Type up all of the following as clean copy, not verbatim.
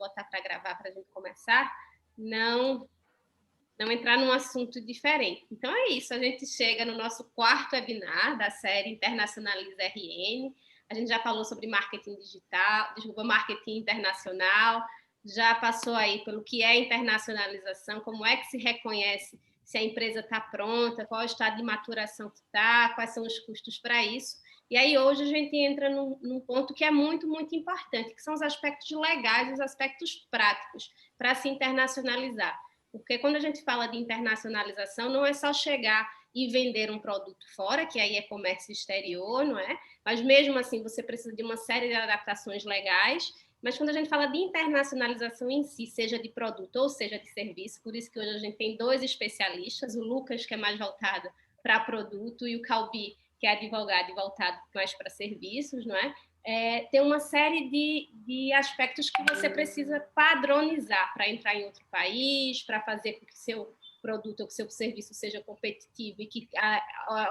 botar para gravar para a gente começar, não entrar num assunto diferente. Então é isso, a gente chega no nosso quarto webinar da série Internacionaliza RN. A gente já falou sobre marketing digital, marketing internacional, já passou aí pelo que é internacionalização, como é que se reconhece se a empresa está pronta, qual é o estado de maturação que está, quais são os custos para isso. E aí hoje a gente entra num ponto que é muito, muito importante, que são os aspectos legais, os aspectos práticos para se internacionalizar. Porque quando a gente fala de internacionalização, não é só chegar e vender um produto fora, que aí é comércio exterior, não é? Mas mesmo assim você precisa de uma série de adaptações legais. Mas quando a gente fala de internacionalização em si, seja de produto ou seja de serviço, por isso que hoje a gente tem 2 especialistas, o Lucas, que é mais voltado para produto, e o Calbi, que é advogado e voltado mais para serviços, não é? Tem uma série de aspectos que você precisa padronizar para entrar em outro país, para fazer com que seu produto ou que seu serviço seja competitivo e que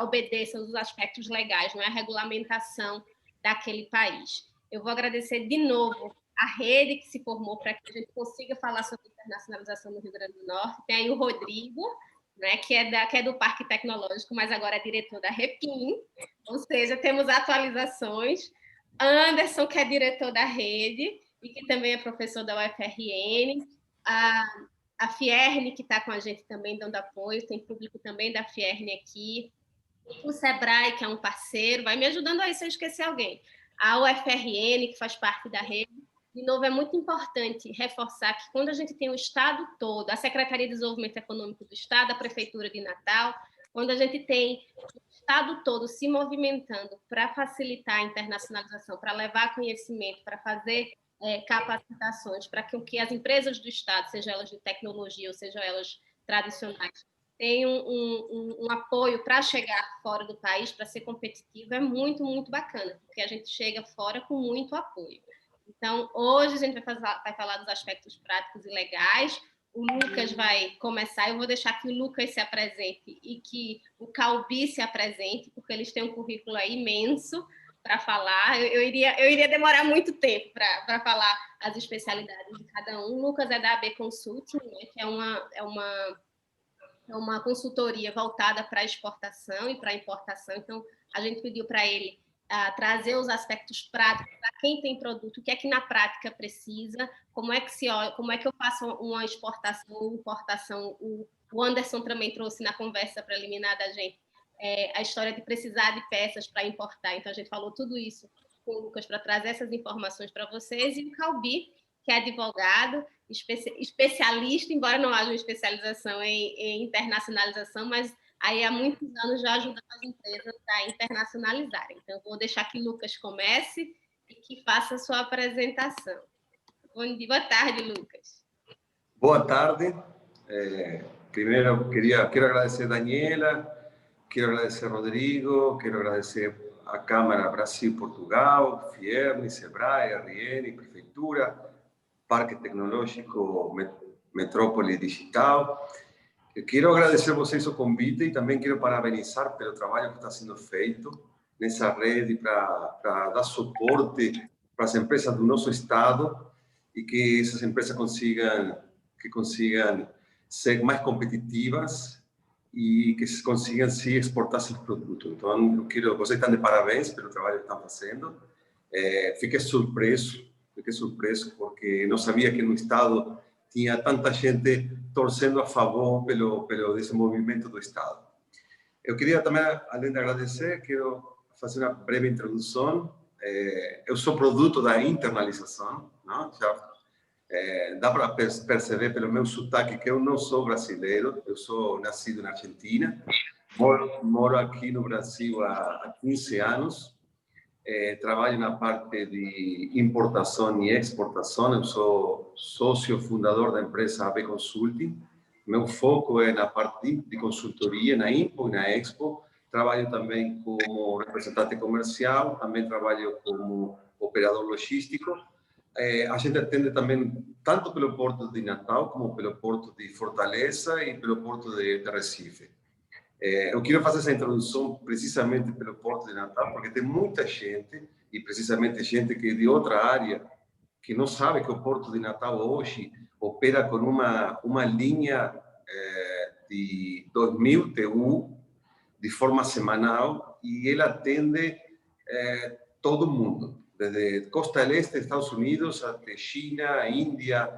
obedeça os aspectos legais, não é? A regulamentação daquele país. Eu vou agradecer de novo a rede que se formou para que a gente consiga falar sobre internacionalização no Rio Grande do Norte. Tem aí o Rodrigo, né, que é do Parque Tecnológico, mas agora é diretor da Repin, ou seja, temos atualizações. Anderson, que é diretor da rede e que também é professor da UFRN, a Fierne, que está com a gente também dando apoio, tem público também da Fierne aqui, o Sebrae, que é um parceiro, vai me ajudando aí se eu esquecer alguém, a UFRN, que faz parte da rede. De novo, é muito importante reforçar que quando a gente tem o Estado todo, a Secretaria de Desenvolvimento Econômico do Estado, a Prefeitura de Natal, quando a gente tem o Estado todo se movimentando para facilitar a internacionalização, para levar conhecimento, para fazer capacitações, para que as empresas do Estado, seja elas de tecnologia ou seja elas tradicionais, tenham um apoio para chegar fora do país, para ser competitivo, é muito, muito bacana, porque a gente chega fora com muito apoio. Então, hoje a gente vai falar dos aspectos práticos e legais. O Lucas vai começar, eu vou deixar que o Lucas se apresente e que o Calbi se apresente, porque eles têm um currículo aí imenso para falar. Eu iria demorar muito tempo para falar as especialidades de cada um. O Lucas é da AB Consulting, né, que é uma consultoria voltada para exportação e para importação. Então, a gente pediu para ele trazer os aspectos práticos para quem tem produto, o que é que na prática precisa, como é que eu faço uma exportação ou importação. O Anderson também trouxe na conversa preliminar da gente a história de precisar de peças para importar. Então, a gente falou tudo isso com o Lucas para trazer essas informações para vocês. E o Calbi, que é advogado, especialista, embora não haja uma especialização em internacionalização, mas aí há muitos anos já ajuda as empresas a internacionalizarem. Então, vou deixar que o Lucas comece e que faça a sua apresentação. Bom dia, boa tarde, Lucas. Boa tarde. Primeiro, quero agradecer a Daniela, quero agradecer a Rodrigo, quero agradecer a Câmara Brasil-Portugal, Fierne, Sebrae, RN, Prefeitura, Parque Tecnológico Metrópole Digital. Eu quero agradecer a vocês o convite e também quero parabenizar pelo trabalho que está sendo feito nessa rede para dar suporte para as empresas do nosso estado e que essas empresas consigam ser mais competitivas e que consigam sim exportar seus produtos. Então, vocês estão de parabéns pelo trabalho que estão fazendo. Fiquei surpreso porque não sabia que no estado tinha tanta gente torcendo a favor pelo desenvolvimento do estado. Eu queria também, além de agradecer, quero fazer uma breve introdução. Eu sou produto da internalização, não? Já dá para perceber pelo meu sotaque que eu não sou brasileiro, eu sou nascido na Argentina, moro aqui no Brasil há 15 anos. Trabalho na parte de importação e exportação. Eu sou sócio fundador da empresa AB Consulting. Meu foco é na parte de consultoria, na Impo e na Expo. Trabalho também como representante comercial, também trabalho como operador logístico. A gente atende também tanto pelo porto de Natal, como pelo porto de Fortaleza e pelo porto de Recife. Eu quero fazer essa introdução precisamente pelo Porto de Natal, porque tem muita gente, e precisamente gente que é de outra área, que não sabe que o Porto de Natal hoje opera com uma linha de 2.000 TU de forma semanal e ele atende todo mundo, desde costa leste dos Estados Unidos até China, Índia.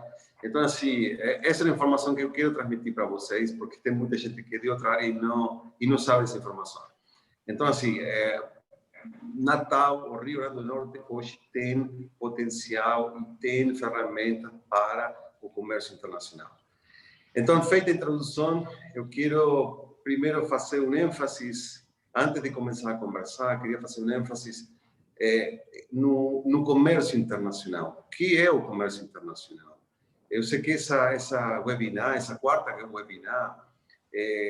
Então, assim, essa é a informação que eu quero transmitir para vocês, porque tem muita gente que é de outra área e não sabe essa informação. Então, assim, Natal, o Rio Grande do Norte, hoje tem potencial e tem ferramentas para o comércio internacional. Então, feita a introdução, eu quero primeiro fazer um ênfase, antes de começar a conversar, queria fazer um ênfase no comércio internacional. O que é o comércio internacional? Eu sei que essa webinar, essa quarta webinar,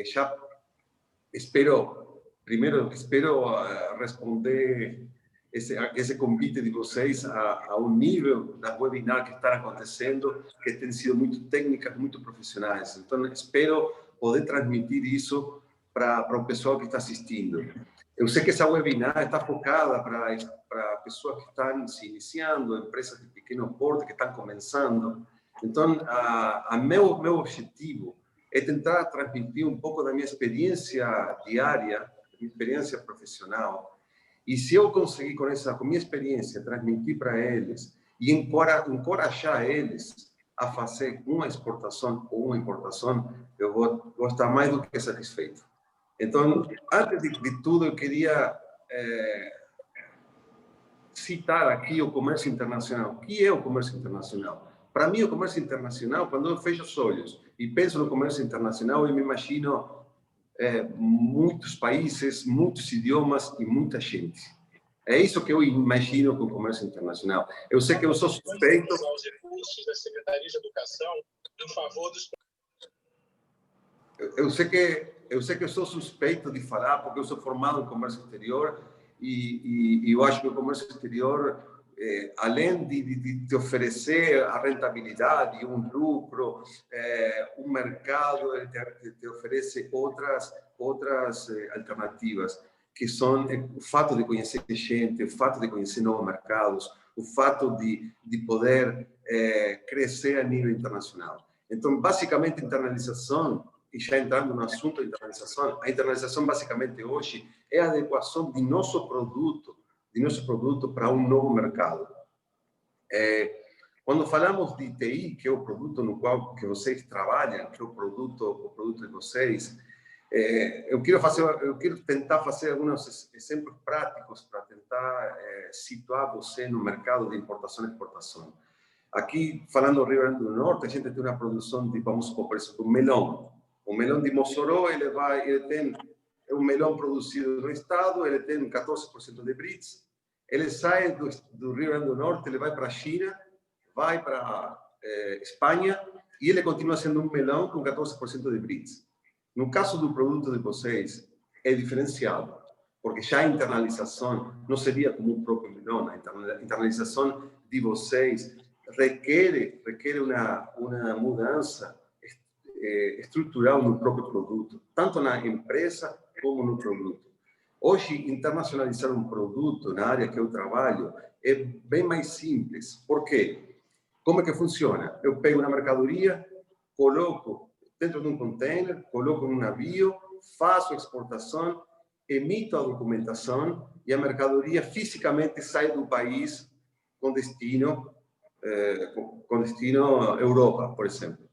já espero responder esse convite de vocês ao nível das webinars que estão acontecendo, que têm sido muito técnicas, muito profissionais. Então, espero poder transmitir isso para o pessoal que está assistindo. Eu sei que essa webinar está focada para pessoas que estão se iniciando, empresas de pequeno porte que estão começando. Então, meu objetivo é tentar transmitir um pouco da minha experiência diária, da minha experiência profissional. E se eu conseguir, com minha experiência, transmitir para eles e encorajar eles a fazer uma exportação ou uma importação, eu vou estar mais do que satisfeito. Então, antes de tudo, eu queria citar aqui o comércio internacional. O que é o comércio internacional? Para mim, o comércio internacional, quando eu fecho os olhos e penso no comércio internacional, eu me imagino muitos países, muitos idiomas e muita gente. É isso que eu imagino com o comércio internacional. Eu sei que eu sou suspeito. Os recursos da Secretaria de Educação em favor dos. Eu sei que eu sou suspeito de falar, porque eu sou formado em comércio exterior e eu acho que o comércio exterior, além de oferecer a rentabilidade, um lucro, um mercado, te oferece outras alternativas, que são o fato de conhecer gente, o fato de conhecer novos mercados, o fato de poder crescer a nível internacional. Então, basicamente, internalização, e já entrando no assunto da internalização, a internalização basicamente hoje é a adequação de nosso produto para um novo mercado. Quando falamos de TI, que é o produto no qual que vocês trabalham, que é o produto de vocês, eu quero tentar fazer alguns exemplos práticos para tentar situar você no mercado de importação e exportação. Aqui, falando do Rio Grande do Norte, a gente tem uma produção de, vamos supor, por exemplo, melão. O melão de Mossoró, é um melão produzido no estado, ele tem 14% de BRICS, ele sai do Rio Grande do Norte, ele vai para a China, vai para a Espanha, e ele continua sendo um melão com 14% de BRICS. No caso do produto de vocês, é diferenciado, porque já a internalização não seria como o próprio melão. A internalização de vocês requer uma mudança estrutural no próprio produto, tanto na empresa como no produto. Hoje, internacionalizar um produto na área que eu trabalho é bem mais simples. Por quê? Como é que funciona? Eu pego uma mercadoria, coloco dentro de um container, coloco num navio, faço a exportação, emito a documentação e a mercadoria fisicamente sai do país com destino Europa, por exemplo.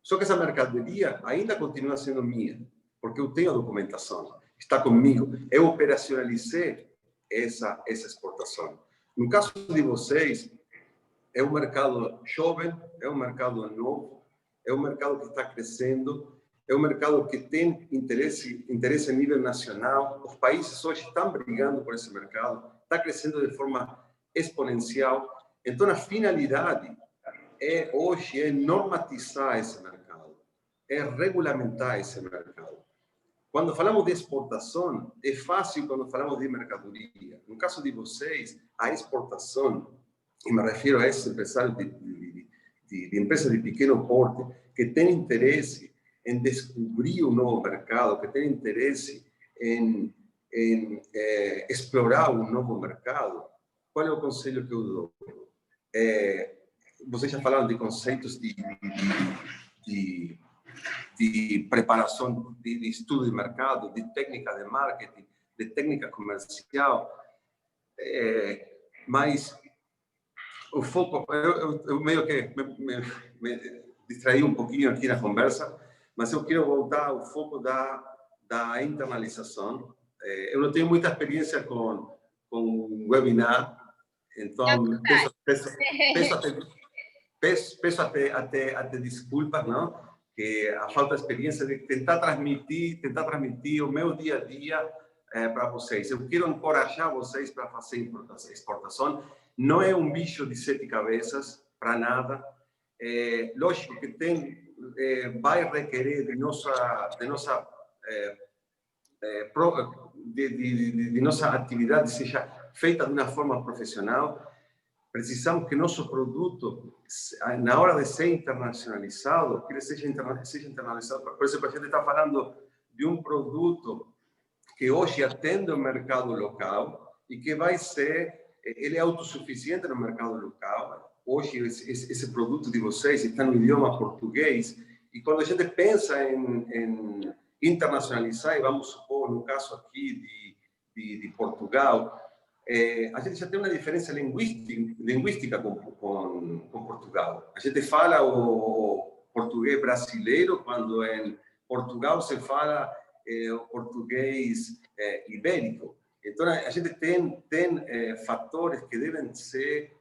Só que essa mercadoria ainda continua sendo minha, porque eu tenho a documentação, está comigo. Eu operacionalizei essa exportação. No caso de vocês, é um mercado jovem, é um mercado novo, é um mercado que está crescendo, é um mercado que tem interesse a nível nacional. Os países hoje estão brigando por esse mercado, está crescendo de forma exponencial. Então, a finalidade hoje é normatizar esse mercado, é regulamentar esse mercado. Quando falamos de exportação, é fácil quando falamos de mercadoria. No caso de vocês, a exportação, e me refiro a esses empresários de empresas de pequeno porte, que têm interesse em descobrir um novo mercado, que têm interesse em explorar um novo mercado, qual é o conselho que eu dou? vocês já falaram de conceitos de preparação, de estudo de mercado, de técnica de marketing, de técnica comercial, mas o foco, eu meio que me distraí um pouquinho aqui na conversa, mas eu quero voltar ao foco da internalização. Eu não tenho muita experiência com webinar, então peço até desculpas, não? Que a falta de experiência de tentar transmitir o meu dia a dia para vocês. Eu quero encorajar vocês para fazer exportação. Não é um bicho de 7 cabeças, para nada. Lógico que vai requerer de nossa atividade seja feita de uma forma profissional. Precisamos que nosso produto, na hora de ser internacionalizado, que ele seja internacionalizado. Por exemplo, a gente está falando de um produto que hoje atende o mercado local e que vai ser, ele é autossuficiente no mercado local. Hoje, esse produto de vocês está no idioma português, e quando a gente pensa em internacionalizar, e vamos supor, no caso aqui de Portugal, a gente já tem uma diferença linguística com Portugal. A gente fala o português brasileiro, quando em Portugal se fala o português ibérico. Então, a gente tem fatores que devem ser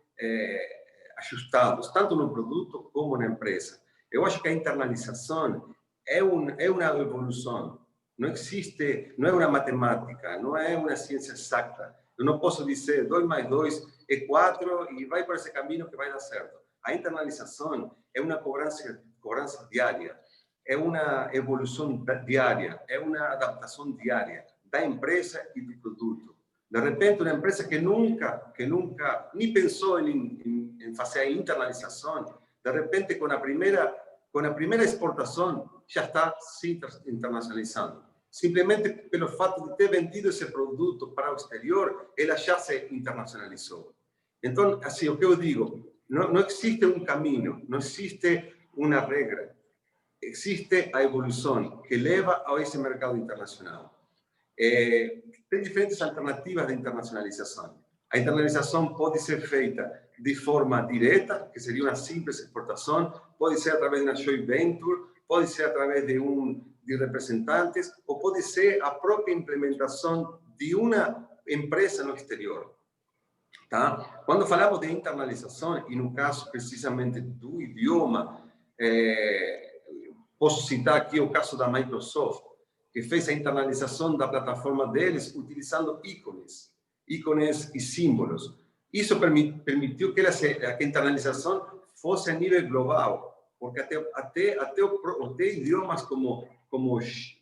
ajustados, tanto no produto como na empresa. Eu acho que a internalização é uma evolução. Não existe, não é uma matemática, não é uma ciência exata. Eu não posso dizer 2 mais 2 é 4 e vai por esse caminho que vai dar certo. A internalização é uma cobrança diária, é uma evolução diária, é uma adaptação diária da empresa e do produto. De repente, uma empresa que nunca nem pensou em fazer a internalização, de repente, com a primeira exportação, já está se internacionalizando. Simplesmente pelo fato de ter vendido esse produto para o exterior, ela já se internacionalizou. Então, assim, o que eu digo, não existe um caminho, não existe uma regra. Existe a evolução que leva a esse mercado internacional. Tem diferentes alternativas de internacionalização. A internalização pode ser feita de forma direta, que seria uma simples exportação, pode ser através de uma joint venture, pode ser através de representantes, ou pode ser a própria implementação de uma empresa no exterior. Tá? Quando falamos de internalização, e no caso precisamente do idioma, posso citar aqui o caso da Microsoft, que fez a internalização da plataforma deles utilizando ícones e símbolos. Isso permitiu que a internalização fosse a nível global, porque até idiomas como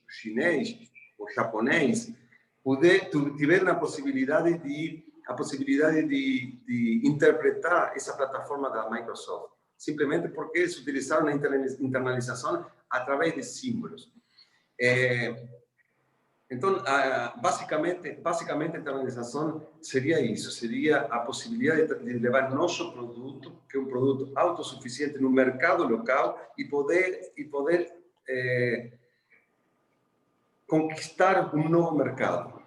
chinês ou japonês tiveram a possibilidade de interpretar essa plataforma da Microsoft, simplesmente porque eles utilizaram a internalização através de símbolos. Então, basicamente, a internalização seria isso, seria a possibilidade de levar nosso produto, que é um produto autossuficiente no mercado local, e poder conquistar um novo mercado.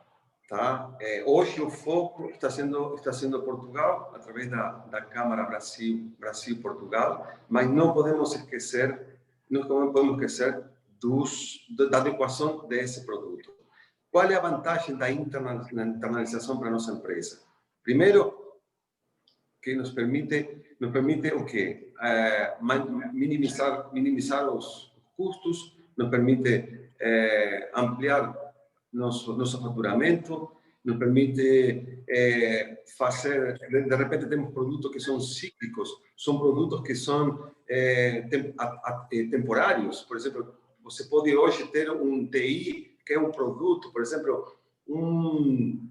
Tá? Hoje o foco está sendo Portugal, através da Câmara Brasil-Portugal, mas não podemos esquecer da adequação desse produto. Qual é a vantagem da internalização para a nossa empresa? Primeiro, que nos permite o quê? Minimizar os custos, nos permite ampliar nosso faturamento, nos permite fazer... De repente, temos produtos que são cíclicos, são produtos que são temporários. Por exemplo, você pode hoje ter um TI, que é um produto, por exemplo, um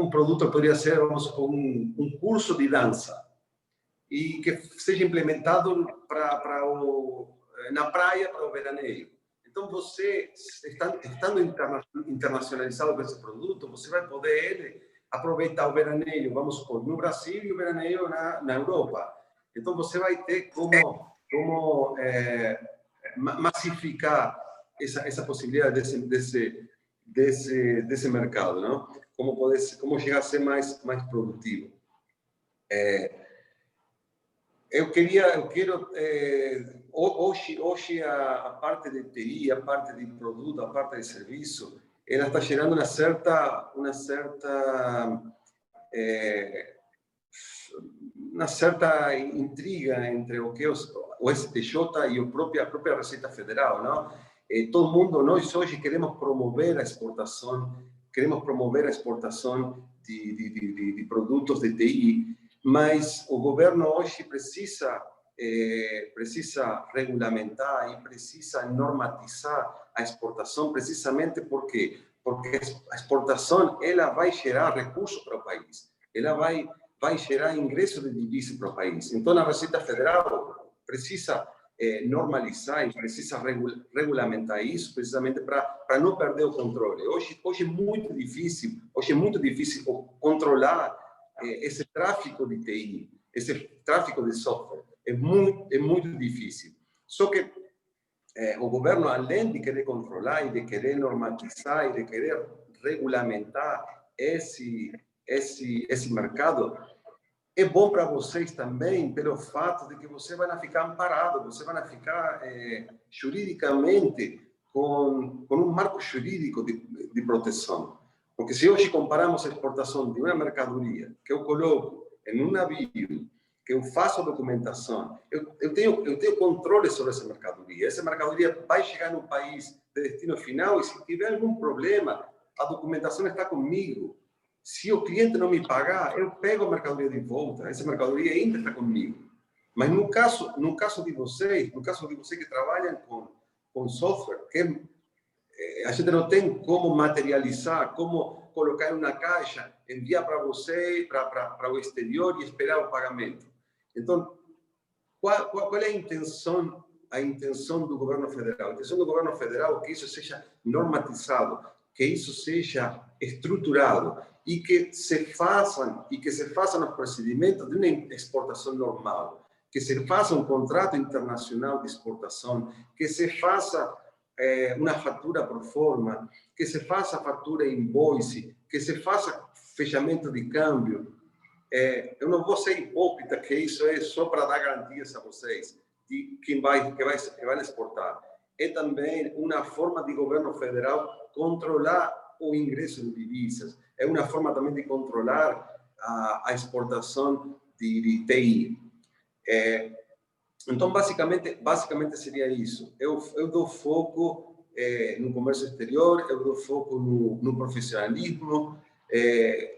produto poderia ser, vamos supor, um curso de dança, e que seja implementado na praia para o veraneio. Então, você, estando internacionalizado com esse produto, você vai poder aproveitar o veraneio, vamos supor, no Brasil e o veraneio na Europa. Então, você vai ter como massificar essa possibilidade desse mercado, não? Como chegar a ser mais produtivo. Eu quero hoje a parte de TI, a parte de produto, a parte de serviço, ela está gerando uma certa intriga entre o que é o STJ e a própria Receita Federal, não? Todo mundo, nós hoje queremos promover a exportação de produtos de TI, mas o governo hoje precisa regulamentar e precisa normatizar a exportação, precisamente porque a exportação ela vai gerar recursos para o país, ela vai gerar ingresso de divisa para o país. Então, a Receita Federal precisa normalizar e precisa regulamentar isso, precisamente para não perder o controle. Hoje é muito difícil controlar esse tráfico de TI, esse tráfico de software. É muito difícil. Só que o governo, além de querer controlar e de querer normatizar e de querer regulamentar esse mercado, é bom para vocês também pelo fato de que você vai ficar amparado, você vai ficar juridicamente com um marco jurídico de proteção. Porque se hoje comparamos a exportação de uma mercadoria que eu coloco em um navio, que eu faço a documentação, eu tenho controle sobre essa mercadoria. Essa mercadoria vai chegar no país de destino final e se tiver algum problema, a documentação está comigo. Se o cliente não me pagar, eu pego a mercadoria de volta. Essa mercadoria ainda está comigo. Mas no caso de vocês que trabalham com software, que a gente não tem como materializar, como colocar em uma caixa, enviar para você, para o exterior e esperar o pagamento. Então, qual é a intenção do governo federal? A intenção do governo federal é que isso seja normatizado, que isso seja estruturado e que se façam os procedimentos de uma exportação normal, que se faça um contrato internacional de exportação, que se faça uma fatura pro forma, que se faça fatura invoice, que se faça fechamento de câmbio. Eu não vou ser hipócrita que isso é só para dar garantias a vocês de quem vai exportar. É também uma forma de governo federal controlar o ingresso de divisas. É uma forma também de controlar a exportação de TI. Então, basicamente seria isso. Eu dou foco no comércio exterior, eu dou foco no profissionalismo.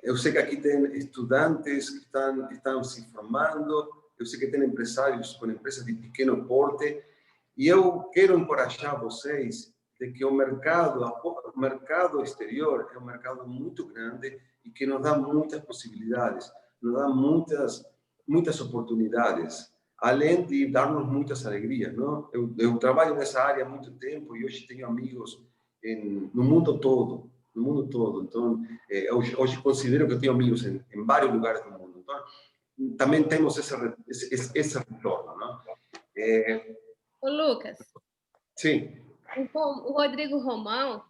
Eu sei que aqui tem estudantes que estão se formando, eu sei que tem empresários com empresas de pequeno porte, e eu quero encorajar vocês de que o mercado exterior é um mercado muito grande e que nos dá muitas possibilidades, nos dá muitas oportunidades, além de dar-nos muitas alegrias, não? Eu trabalho nessa área há muito tempo e hoje tenho amigos no mundo todo, Então, hoje considero que eu tenho amigos em vários lugares do mundo. Então, também temos esse retorno, não? Ô, Lucas. Sim. O Rodrigo Romão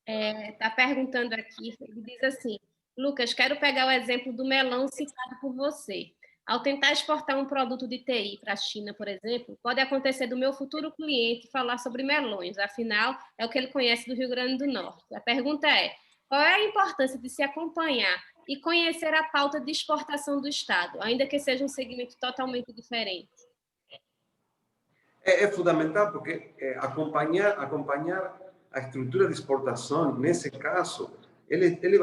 está perguntando aqui, ele diz assim: Lucas, quero pegar o exemplo do melão citado por você. Ao tentar exportar um produto de TI para a China, por exemplo, pode acontecer do meu futuro cliente falar sobre melões, afinal, é o que ele conhece do Rio Grande do Norte. A pergunta é: qual é a importância de se acompanhar e conhecer a pauta de exportação do Estado, ainda que seja um segmento totalmente diferente? É fundamental porque acompanhar a estrutura de exportação, nesse caso, ele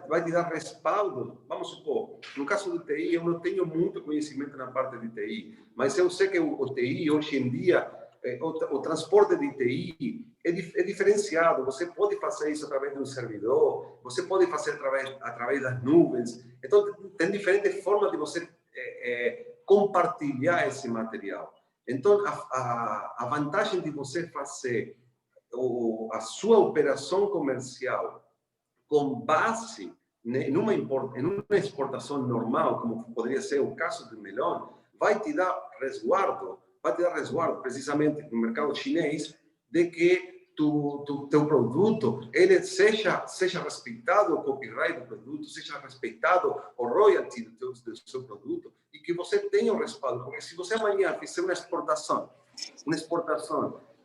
vai te dar respaldo. Vamos supor, no caso do TI, eu não tenho muito conhecimento na parte de TI, mas eu sei que o TI, hoje em dia, o transporte de TI é diferenciado. Você pode fazer isso através de um servidor, você pode fazer através das nuvens. Então, tem diferentes formas de você compartilhar esse material. Então, a vantagem de você fazer a sua operação comercial com base em uma exportação normal, como poderia ser o caso do melão, vai te dar resguardo precisamente no mercado chinês, de que teu produto ele seja respeitado o copyright do produto, seja respeitado o royalty do seu produto, e que você tenha o respaldo, porque se você amanhã fizer uma exportação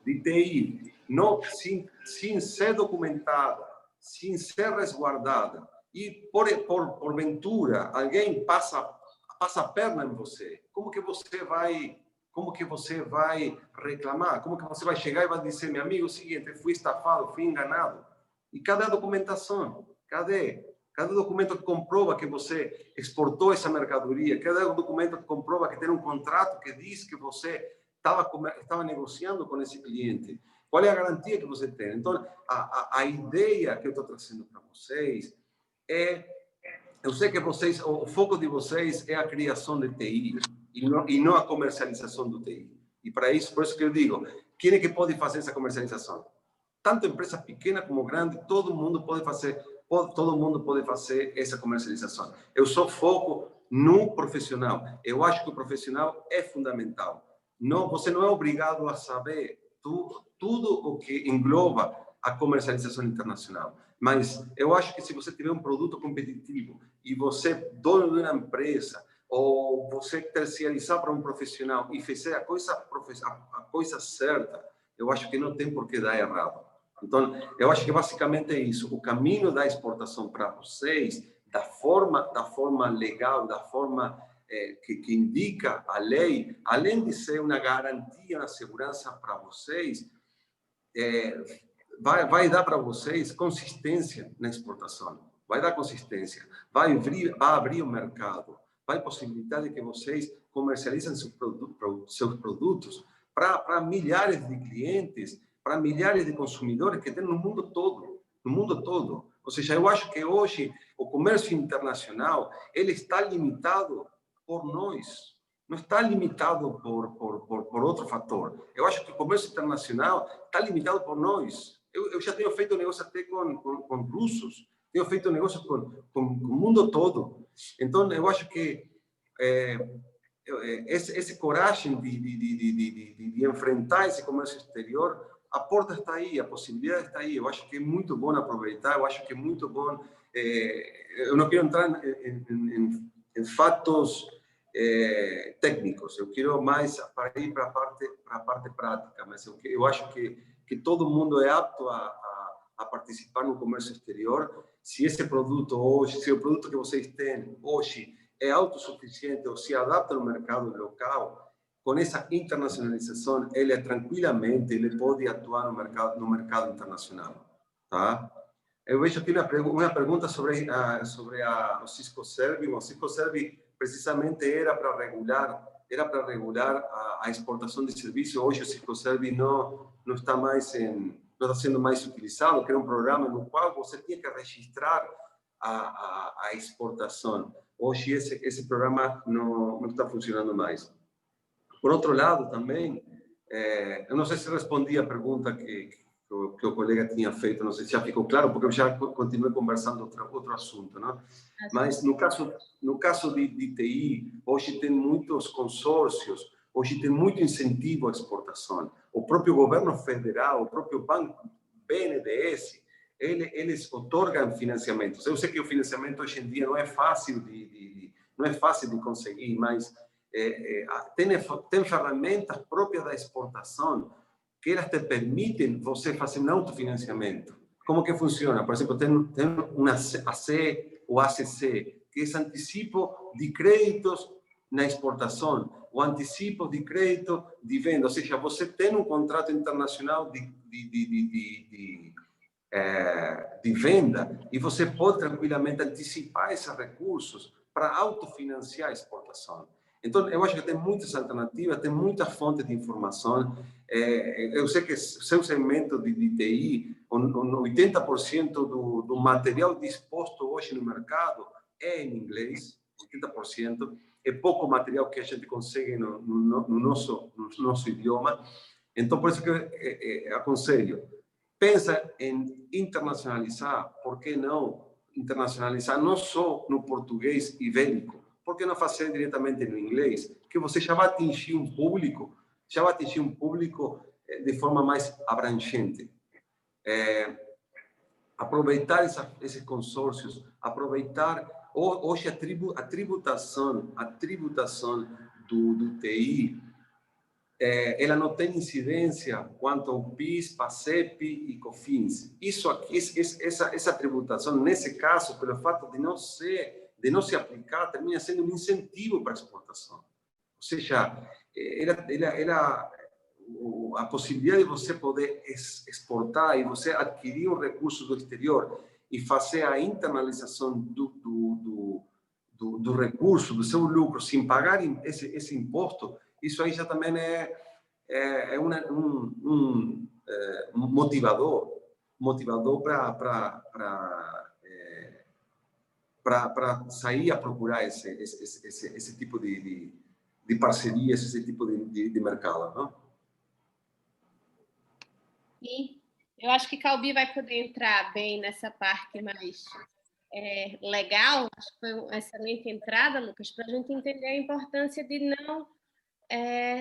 de TI sem ser documentada, sem ser resguardada, e porventura alguém passa a perna em você, como que você vai reclamar? Como que você vai chegar e vai dizer, meu amigo, é o seguinte, fui estafado, fui enganado? E cadê a documentação? Cadê o documento que comprova que você exportou essa mercadoria? Cadê o documento que comprova que tem um contrato que diz que você estava negociando com esse cliente? Qual é a garantia que você tem? Então, a ideia que eu estou trazendo para vocês eu sei que o foco de vocês é a criação de TI e não a comercialização do TI. E por isso que eu digo, quem é que pode fazer essa comercialização? Tanto empresa pequena como grande, todo mundo pode fazer essa comercialização. Eu só foco no profissional. Eu acho que o profissional é fundamental. Você não é obrigado a saber tudo o que engloba a comercialização internacional. Mas eu acho que se você tiver um produto competitivo e você, dono de uma empresa, ou você terciarizar para um profissional e fazer a coisa certa, eu acho que não tem por que dar errado. Então, eu acho que basicamente é isso. O caminho da exportação para vocês, da forma legal, da forma que indica a lei, além de ser uma garantia, uma segurança para vocês, vai dar para vocês consistência na exportação, vai dar consistência, vai abrir o mercado, vai possibilitar de que vocês comercializem seus produtos para milhares de clientes, para milhares de consumidores que tem no mundo todo. Ou seja, eu acho que hoje o comércio internacional ele está limitado por nós. Não está limitado por outro fator. Eu acho que o comércio internacional está limitado por nós. Eu já tenho feito negócio até com russos, tenho feito negócio com o mundo todo. Então, eu acho que essa coragem de enfrentar esse comércio exterior, a porta está aí, a possibilidade está aí. Eu acho que é muito bom aproveitar, eu acho que é muito bom. Eu não quero entrar em fatos técnicos, eu quero mais para ir para a parte prática, mas eu acho que todo mundo é apto a participar no comércio exterior, se esse produto hoje, se o produto que vocês têm hoje é autossuficiente ou se adapta no mercado local, com essa internacionalização, ele pode atuar no mercado internacional, tá? Eu vejo aqui uma pergunta sobre o Cisco Servi. O Cisco Servi precisamente era para regular a exportação de serviços. Hoje o Cisco Servi não está sendo mais utilizado, que era um programa no qual você tinha que registrar a exportação. Hoje esse programa não está funcionando mais. Por outro lado, também, eu não sei se respondi a pergunta que o colega tinha feito, não sei se já ficou claro, porque eu já continuei conversando outro assunto, não? Mas no caso de TI, hoje tem muitos consórcios, hoje tem muito incentivo à exportação. O próprio governo federal, o próprio banco BNDES, eles otorgam financiamentos. Eu sei que o financiamento hoje em dia não é fácil de conseguir, mas tem ferramentas próprias da exportação que elas te permitem você fazer um autofinanciamento. Como que funciona? Por exemplo, tem uma AC ou ACC, que é antecipo de créditos na exportação, o antecipo de crédito de venda. Ou seja, você tem um contrato internacional de venda e você pode tranquilamente antecipar esses recursos para autofinanciar a exportação. Então, eu acho que tem muitas alternativas, tem muita fonte de informação. Eu sei que seu segmento de TI, 80% do material disposto hoje no mercado é em inglês, 80%. É pouco material que a gente consegue no nosso idioma. Então, por isso que eu aconselho, pensa em internacionalizar, por que não internacionalizar não só no português ibérico, por que não fazer diretamente no inglês? Que você já vai atingir um público, de forma mais abrangente. Aproveitar esses consórcios, aproveitar hoje a tributação do TI, ela não tem incidência quanto ao PIS, PASEP e COFINS. Isso aqui, essa tributação, nesse caso, pelo fato de não se aplicar, termina sendo um incentivo para a exportação. Ou seja, a possibilidade de você poder exportar e você adquirir um recurso do exterior e fazer a internalização do recurso, do seu lucro, sem pagar esse imposto, isso aí já também é um motivador para sair a procurar esse tipo de parcerias, esse tipo de mercado, não? E eu acho que Calbi vai poder entrar bem nessa parte mais legal. Acho que foi uma excelente entrada, Lucas, para a gente entender a importância de não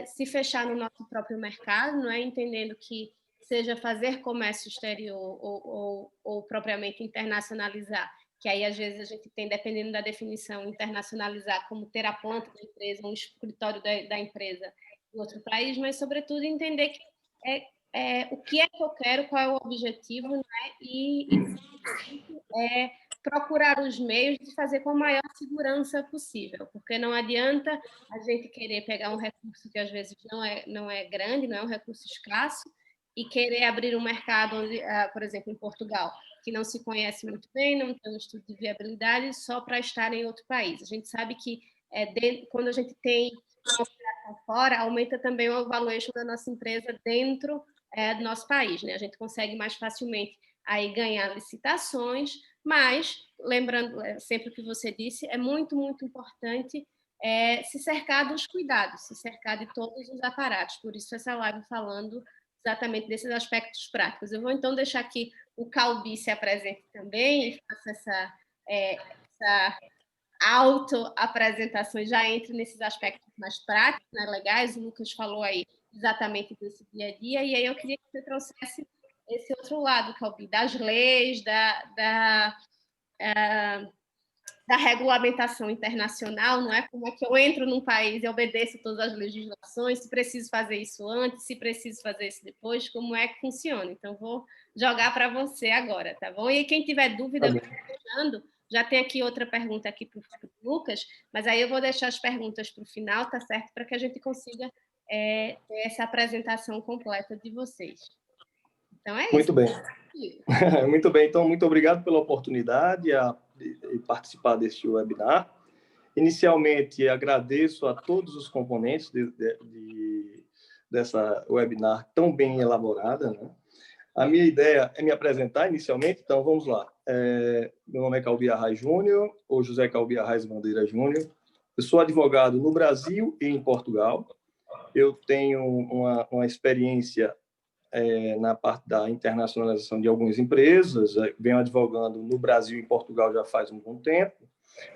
se fechar no nosso próprio mercado, não é? Entendendo que seja fazer comércio exterior ou propriamente internacionalizar, que aí às vezes a gente tem, dependendo da definição, internacionalizar como ter a planta da empresa, um escritório da empresa em outro país, mas sobretudo entender que o que é que eu quero, qual é o objetivo, né? E procurar os meios de fazer com a maior segurança possível, porque não adianta a gente querer pegar um recurso que às vezes não é grande, não é um recurso escasso, e querer abrir um mercado, onde, por exemplo, em Portugal, que não se conhece muito bem, não tem um estudo de viabilidade, só para estar em outro país. A gente sabe que quando a gente tem uma operação fora, aumenta também o valuation da nossa empresa dentro do nosso país, né? A gente consegue mais facilmente aí ganhar licitações, mas, lembrando sempre o que você disse, é muito, muito importante se cercar dos cuidados, se cercar de todos os aparatos. Por isso, essa live falando exatamente desses aspectos práticos. Eu vou, então, deixar aqui o Calbi se apresente também e faça essa auto-apresentação e já entre nesses aspectos mais práticos, né, legais. O Lucas falou aí exatamente desse dia a dia, e aí eu queria que você trouxesse esse outro lado, Calbi, das leis, da regulamentação internacional, não é? Como é que eu entro num país e obedeço todas as legislações, se preciso fazer isso antes, se preciso fazer isso depois, como é que funciona. Então, vou jogar para você agora, tá bom? E quem tiver dúvida, já tem aqui outra pergunta aqui para o Lucas, mas aí eu vou deixar as perguntas para o final, tá certo? Para que a gente consiga ter essa apresentação completa de vocês. Então, é isso. Muito bem. Muito bem. Então, muito obrigado pela oportunidade de participar deste webinar. Inicialmente, agradeço a todos os componentes dessa webinar tão bem elaborada, né? A minha ideia é me apresentar inicialmente, então vamos lá. Meu nome é Calbi Arraes Júnior, ou José Calbi Arraes Bandeira Júnior. Eu sou advogado no Brasil e em Portugal. Eu tenho uma experiência na parte da internacionalização de algumas empresas. Venho advogando no Brasil e em Portugal já faz um bom tempo.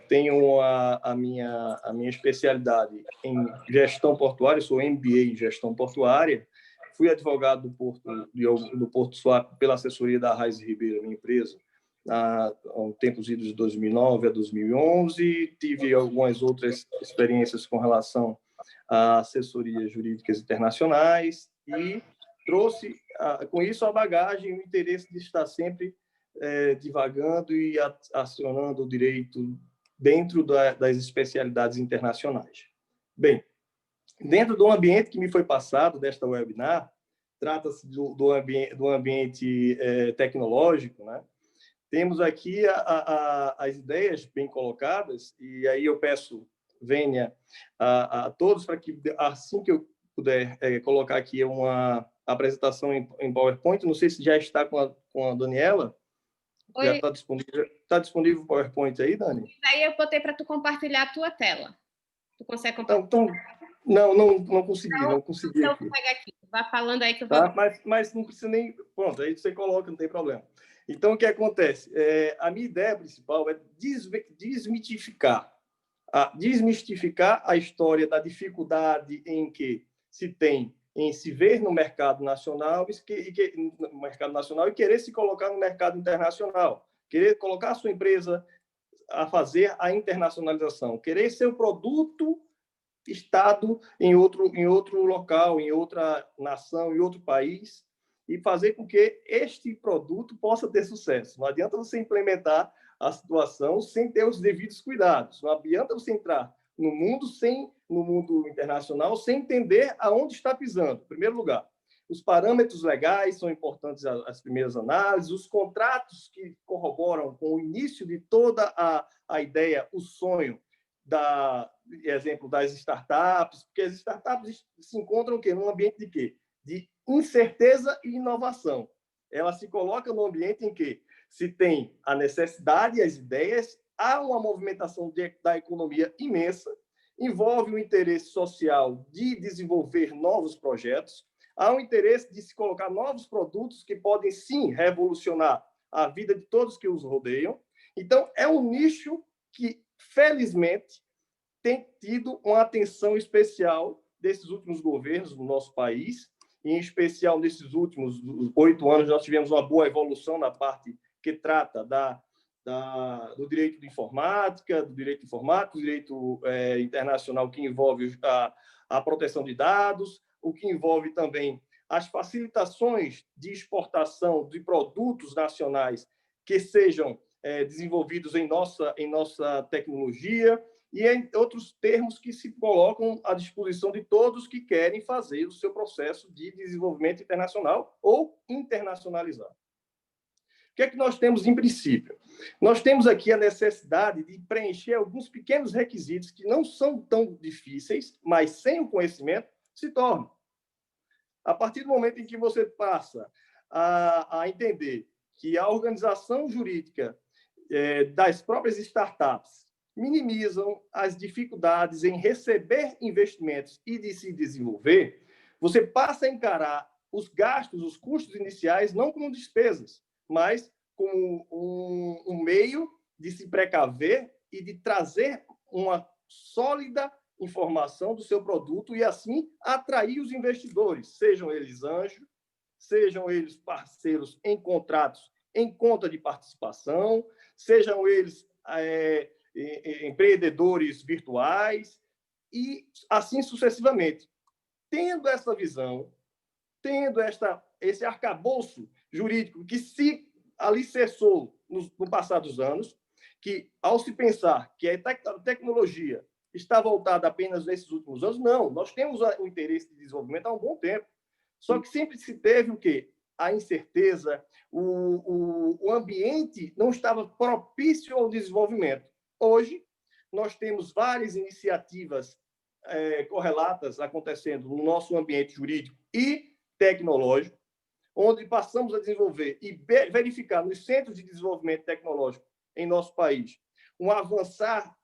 Tenho a minha especialidade em gestão portuária, sou MBA em gestão portuária. Fui advogado do Porto Suape pela assessoria da Arraes Ribeiro, minha empresa, há tempos idos de 2009 a 2011. Tive algumas outras experiências com relação a assessorias jurídicas internacionais e trouxe, com isso, a bagagem, o interesse de estar sempre divagando e acionando o direito dentro das especialidades internacionais. Bem, dentro do ambiente que me foi passado desta webinar, trata-se do ambiente tecnológico, né? Temos aqui as ideias bem colocadas, e aí eu peço vênia a todos para que, assim que eu puder colocar aqui uma apresentação em PowerPoint, não sei se já está com a Daniela. Oi. Já está disponível. Está disponível o PowerPoint aí, Dani? Aí eu botei para tu compartilhar a tua tela. Tu consegue compartilhar? Então, não consegui. Não consegui. Então, vou pegar aqui. Vá falando aí que eu vou... Tá? Mas não precisa nem... Pronto, aí você coloca, não tem problema. Então, o que acontece? A minha ideia principal é desmistificar a história da dificuldade em que se tem em se ver no mercado nacional e querer se colocar no mercado internacional, querer colocar a sua empresa a fazer a internacionalização, querer ser o produto estado em outro local, em outra nação, em outro país, e fazer com que este produto possa ter sucesso. Não adianta você implementar a situação sem ter os devidos cuidados. Não adianta você entrar no mundo internacional sem entender aonde está pisando. Em primeiro lugar, os parâmetros legais são importantes, as primeiras análises, os contratos que corroboram com o início de toda a ideia, o sonho, exemplo das startups, porque as startups se encontram o quê? Num ambiente de quê? De incerteza e inovação. Ela se coloca no ambiente em que se tem a necessidade e as ideias, há uma movimentação da economia imensa, envolve o interesse social de desenvolver novos projetos, há um interesse de se colocar novos produtos que podem, sim, revolucionar a vida de todos que os rodeiam. Então, é um nicho que, felizmente, tem tido uma atenção especial desses últimos governos no nosso país, e, em especial, nesses últimos 8 anos, nós tivemos uma boa evolução na parte que trata do direito de informática, do direito internacional, que envolve a proteção de dados, o que envolve também as facilitações de exportação de produtos nacionais que sejam desenvolvidos em nossa tecnologia, e em outros termos que se colocam à disposição de todos que querem fazer o seu processo de desenvolvimento internacional ou internacionalizar. O que é que nós temos em princípio? Nós temos aqui a necessidade de preencher alguns pequenos requisitos que não são tão difíceis, mas sem o conhecimento se tornam. A partir do momento em que você passa a entender que a organização jurídica das próprias startups minimizam as dificuldades em receber investimentos e de se desenvolver, você passa a encarar os gastos, os custos iniciais, não como despesas, mas como um meio de se precaver e de trazer uma sólida informação do seu produto e, assim, atrair os investidores, sejam eles anjos, sejam eles parceiros em contratos em conta de participação, sejam eles empreendedores virtuais e assim sucessivamente. Tendo essa visão, tendo esse arcabouço jurídico que se alicerçou no passar dos anos, que, ao se pensar que a tecnologia está voltada apenas nesses últimos anos, não, nós temos o interesse de desenvolvimento há um bom tempo. Só que sempre se teve o quê? A incerteza, o ambiente não estava propício ao desenvolvimento. Hoje, nós temos várias iniciativas correlatas acontecendo no nosso ambiente jurídico e tecnológico, onde passamos a desenvolver e verificar nos centros de desenvolvimento tecnológico em nosso país um avançar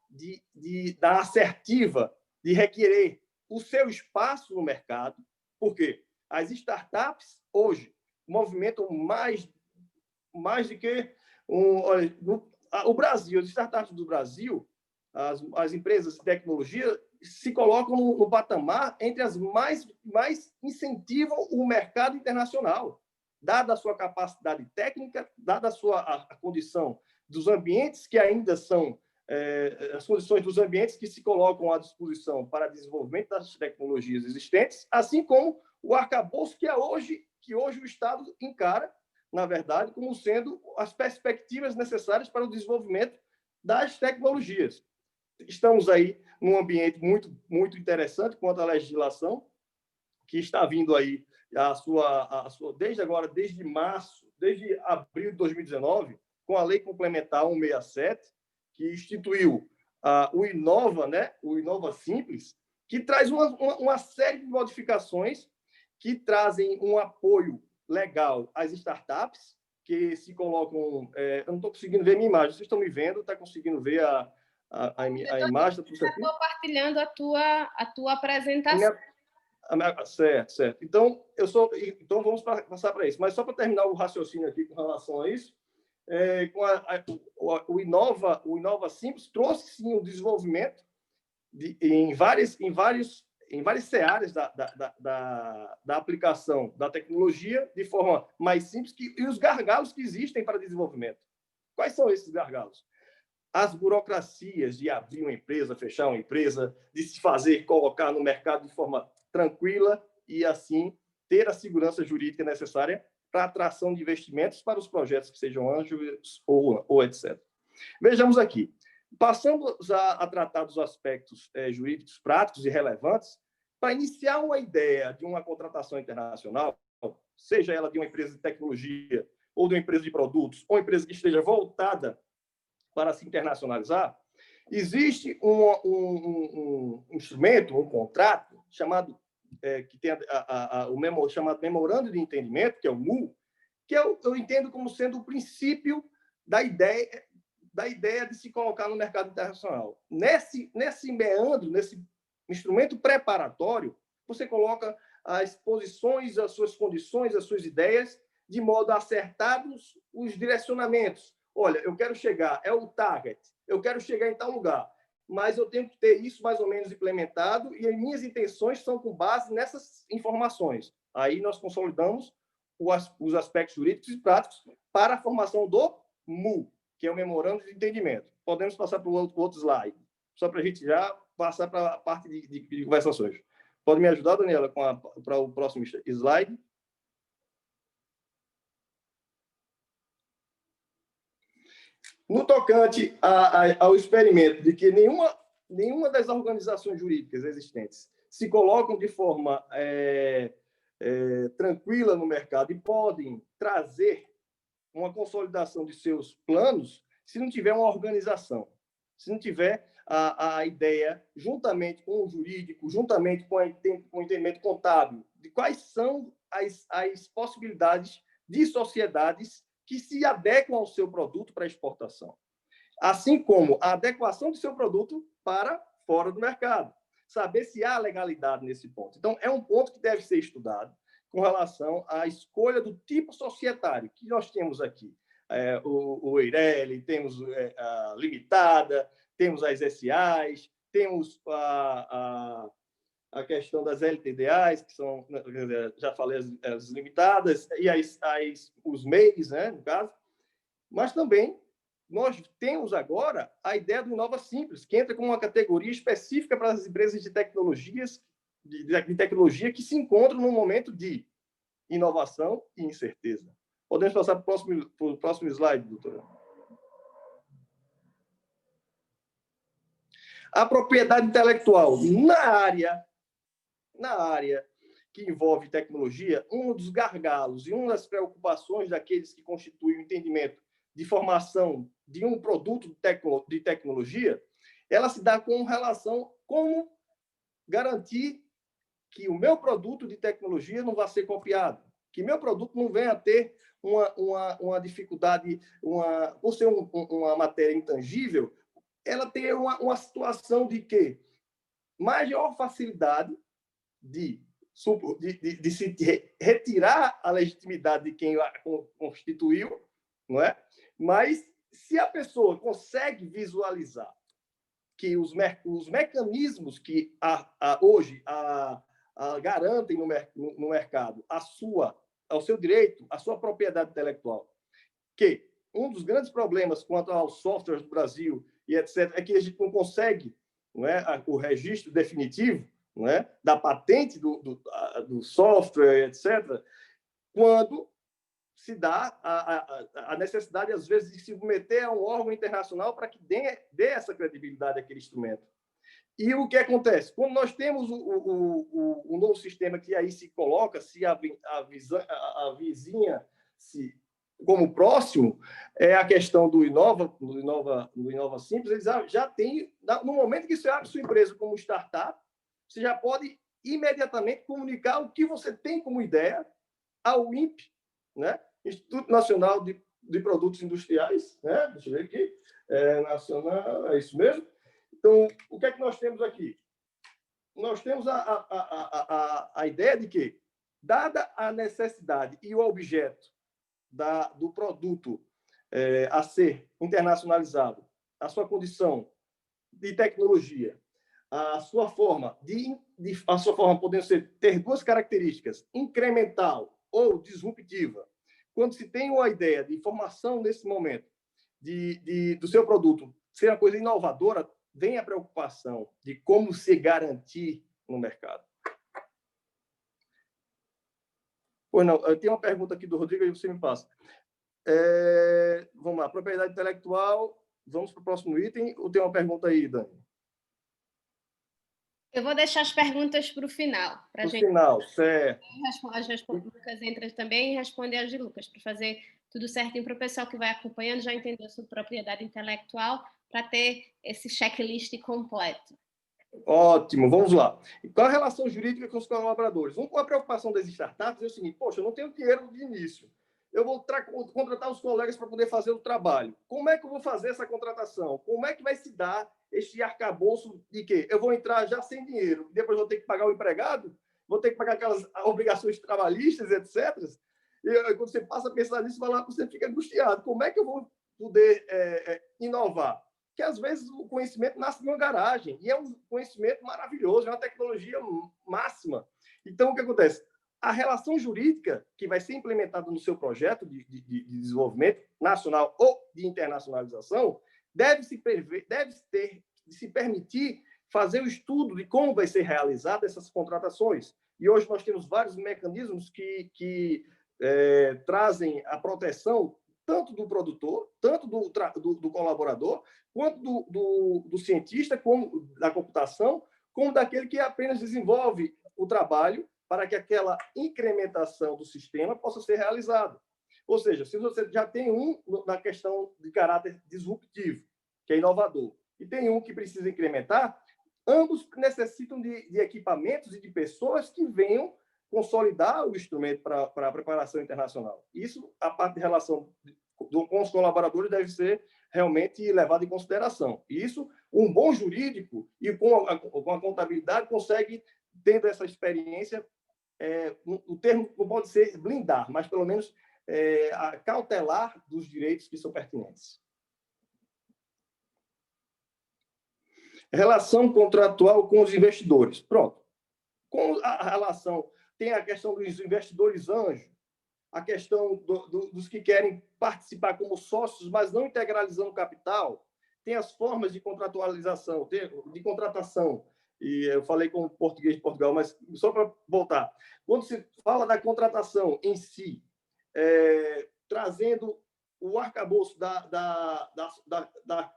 da assertiva de requerer o seu espaço no mercado, porque as startups hoje movimentam mais do que o Brasil. As startups do Brasil, as empresas de tecnologia, se colocam no patamar entre as mais incentivam o mercado internacional, dada a sua capacidade técnica, dada a condição dos ambientes que ainda são as condições dos ambientes que se colocam à disposição para desenvolvimento das tecnologias existentes, assim como o arcabouço que hoje o Estado encara, na verdade, como sendo as perspectivas necessárias para o desenvolvimimento das tecnologias. Estamos aí num ambiente muito, muito interessante quanto à legislação, que está vindo aí desde abril de 2019, com a Lei Complementar 167, que instituiu o Inova, né? O Inova Simples, que traz uma série de modificações que trazem um apoio legal às startups, que se colocam... eu não estou conseguindo ver a minha imagem. Vocês estão me vendo? Está conseguindo ver a imagem? Estou compartilhando a tua apresentação. Certo. Então, vamos passar para isso. Mas só para terminar o raciocínio aqui com relação a isso, o Inova Simples trouxe, sim, o desenvolvimento em várias searas da aplicação da tecnologia de forma mais simples e os gargalos que existem para desenvolvimento. Quais são esses gargalos? As burocracias de abrir uma empresa, fechar uma empresa, de se fazer, colocar no mercado de forma tranquila e, assim, ter a segurança jurídica necessária para a atração de investimentos para os projetos que sejam anjos ou etc. Vejamos aqui. Passamos a tratar dos aspectos jurídicos práticos e relevantes para iniciar uma ideia de uma contratação internacional, seja ela de uma empresa de tecnologia ou de uma empresa de produtos, ou uma empresa que esteja voltada para se internacionalizar, existe um instrumento, um contrato, chamado, que tem chamado Memorando de Entendimento, que é o MU, que eu entendo como sendo o princípio da ideia de se colocar no mercado internacional. Nesse meandro, nesse instrumento preparatório, você coloca as posições, as suas condições, as suas ideias, de modo a acertar os direcionamentos. Olha, eu quero chegar, é o target, eu quero chegar em tal lugar, mas eu tenho que ter isso mais ou menos implementado e as minhas intenções são com base nessas informações. Aí nós consolidamos os aspectos jurídicos e práticos para a formação do MU, que é o Memorando de Entendimento. Podemos passar para o outro slide, só para a gente já passar para a parte de conversações. Pode me ajudar, Daniela, para o próximo slide? No tocante ao experimento de que nenhuma das organizações jurídicas existentes se colocam de forma tranquila no mercado e podem trazer uma consolidação de seus planos se não tiver uma organização, se não tiver a ideia, juntamente com o jurídico, juntamente com o entendimento contábil, de quais são as possibilidades de sociedades que se adequam ao seu produto para exportação, assim como a adequação do seu produto para fora do mercado. Saber se há legalidade nesse ponto. Então, é um ponto que deve ser estudado com relação à escolha do tipo societário que nós temos aqui. O EIRELI, temos a Limitada, temos as SAs, temos a questão das LTDAs, que são, já falei, as limitadas, e os MEIs, né, no caso. Mas também nós temos agora a ideia do Inova Simples, que entra como uma categoria específica para as empresas de tecnologias, de tecnologia que se encontram num momento de inovação e incerteza. Podemos passar para o próximo slide, doutora? A propriedade intelectual na área que envolve tecnologia, um dos gargalos e uma das preocupações daqueles que constituem o entendimento de formação de um produto de tecnologia, ela se dá com relação a como garantir que o meu produto de tecnologia não vai ser copiado, que meu produto não venha a ter uma dificuldade, por ser uma matéria intangível, ela tem uma situação de que maior facilidade de se retirar a legitimidade de quem a constituiu, não é? Mas se a pessoa consegue visualizar que os mecanismos que hoje garantem no mercado ao seu direito, à sua propriedade intelectual, que um dos grandes problemas quanto aos softwares do Brasil e etc., é que a gente não consegue, não é, o registro definitivo, não é, da patente do software, etc., quando se dá a necessidade, às vezes, de se submeter a um órgão internacional para que dê essa credibilidade àquele instrumento. E o que acontece? Quando nós temos o novo sistema que aí se coloca, se avizinha-se como próximo, é a questão do Inova Simples, eles já têm, no momento que você abre sua empresa como startup, você já pode imediatamente comunicar o que você tem como ideia ao INPE, né? Instituto Nacional de Produtos Industriais, né? Deixa eu ver aqui, nacional, é isso mesmo. Então, o que é que nós temos aqui? Nós temos a ideia de que, dada a necessidade e o objeto do produto a ser internacionalizado, a sua condição de tecnologia, a sua forma podendo ter duas características, incremental ou disruptiva. Quando se tem uma ideia de formação nesse momento do seu produto ser uma coisa inovadora, vem a preocupação de como se garantir no mercado. Pois não, eu tenho uma pergunta aqui do Rodrigo e você me passa. Vamos lá, propriedade intelectual. Vamos para o próximo item. Ou tem uma pergunta aí, Dani? Eu vou deixar as perguntas para o final. Para o final, certo. O Lucas entra também e responde as de Lucas, para fazer tudo certinho para o pessoal que vai acompanhando já entender sobre propriedade intelectual, para ter esse checklist completo. Ótimo, vamos lá. Qual a relação jurídica com os colaboradores? Uma preocupação das startups é o seguinte: poxa, eu não tenho dinheiro de início. Eu vou contratar os colegas para poder fazer o trabalho. Como é que eu vou fazer essa contratação? Como é que vai se dar este arcabouço de quê? Eu vou entrar já sem dinheiro, depois vou ter que pagar o empregado, vou ter que pagar aquelas obrigações trabalhistas, etc. E quando você passa a pensar nisso, você fica angustiado. Como é que eu vou poder inovar? Que às vezes o conhecimento nasce em uma garagem, e é um conhecimento maravilhoso, é uma tecnologia máxima. Então, o que acontece? A relação jurídica que vai ser implementada no seu projeto de desenvolvimento nacional ou de internacionalização deve se permitir fazer o estudo de como vai ser realizada essas contratações. E hoje nós temos vários mecanismos que trazem a proteção tanto do produtor, tanto do colaborador, quanto do cientista, como da computação, como daquele que apenas desenvolve o trabalho para que aquela incrementação do sistema possa ser realizada. Ou seja, se você já tem na questão de caráter disruptivo, que é inovador, e tem um que precisa incrementar, ambos necessitam de equipamentos e de pessoas que venham consolidar o instrumento para a preparação internacional. Isso, a parte de relação com os colaboradores deve ser realmente levado em consideração. Isso, um bom jurídico e com a contabilidade consegue, tendo essa experiência, o termo não pode ser blindar, mas pelo menos cautelar dos direitos que são pertinentes. Relação contratual com os investidores. Pronto. Com a relação, tem a questão dos investidores anjo, a questão dos que querem participar como sócios, mas não integralizando o capital, tem as formas de contratualização, de contratação. E eu falei com o português de Portugal, mas só para voltar. Quando se fala da contratação em si, trazendo o arcabouço da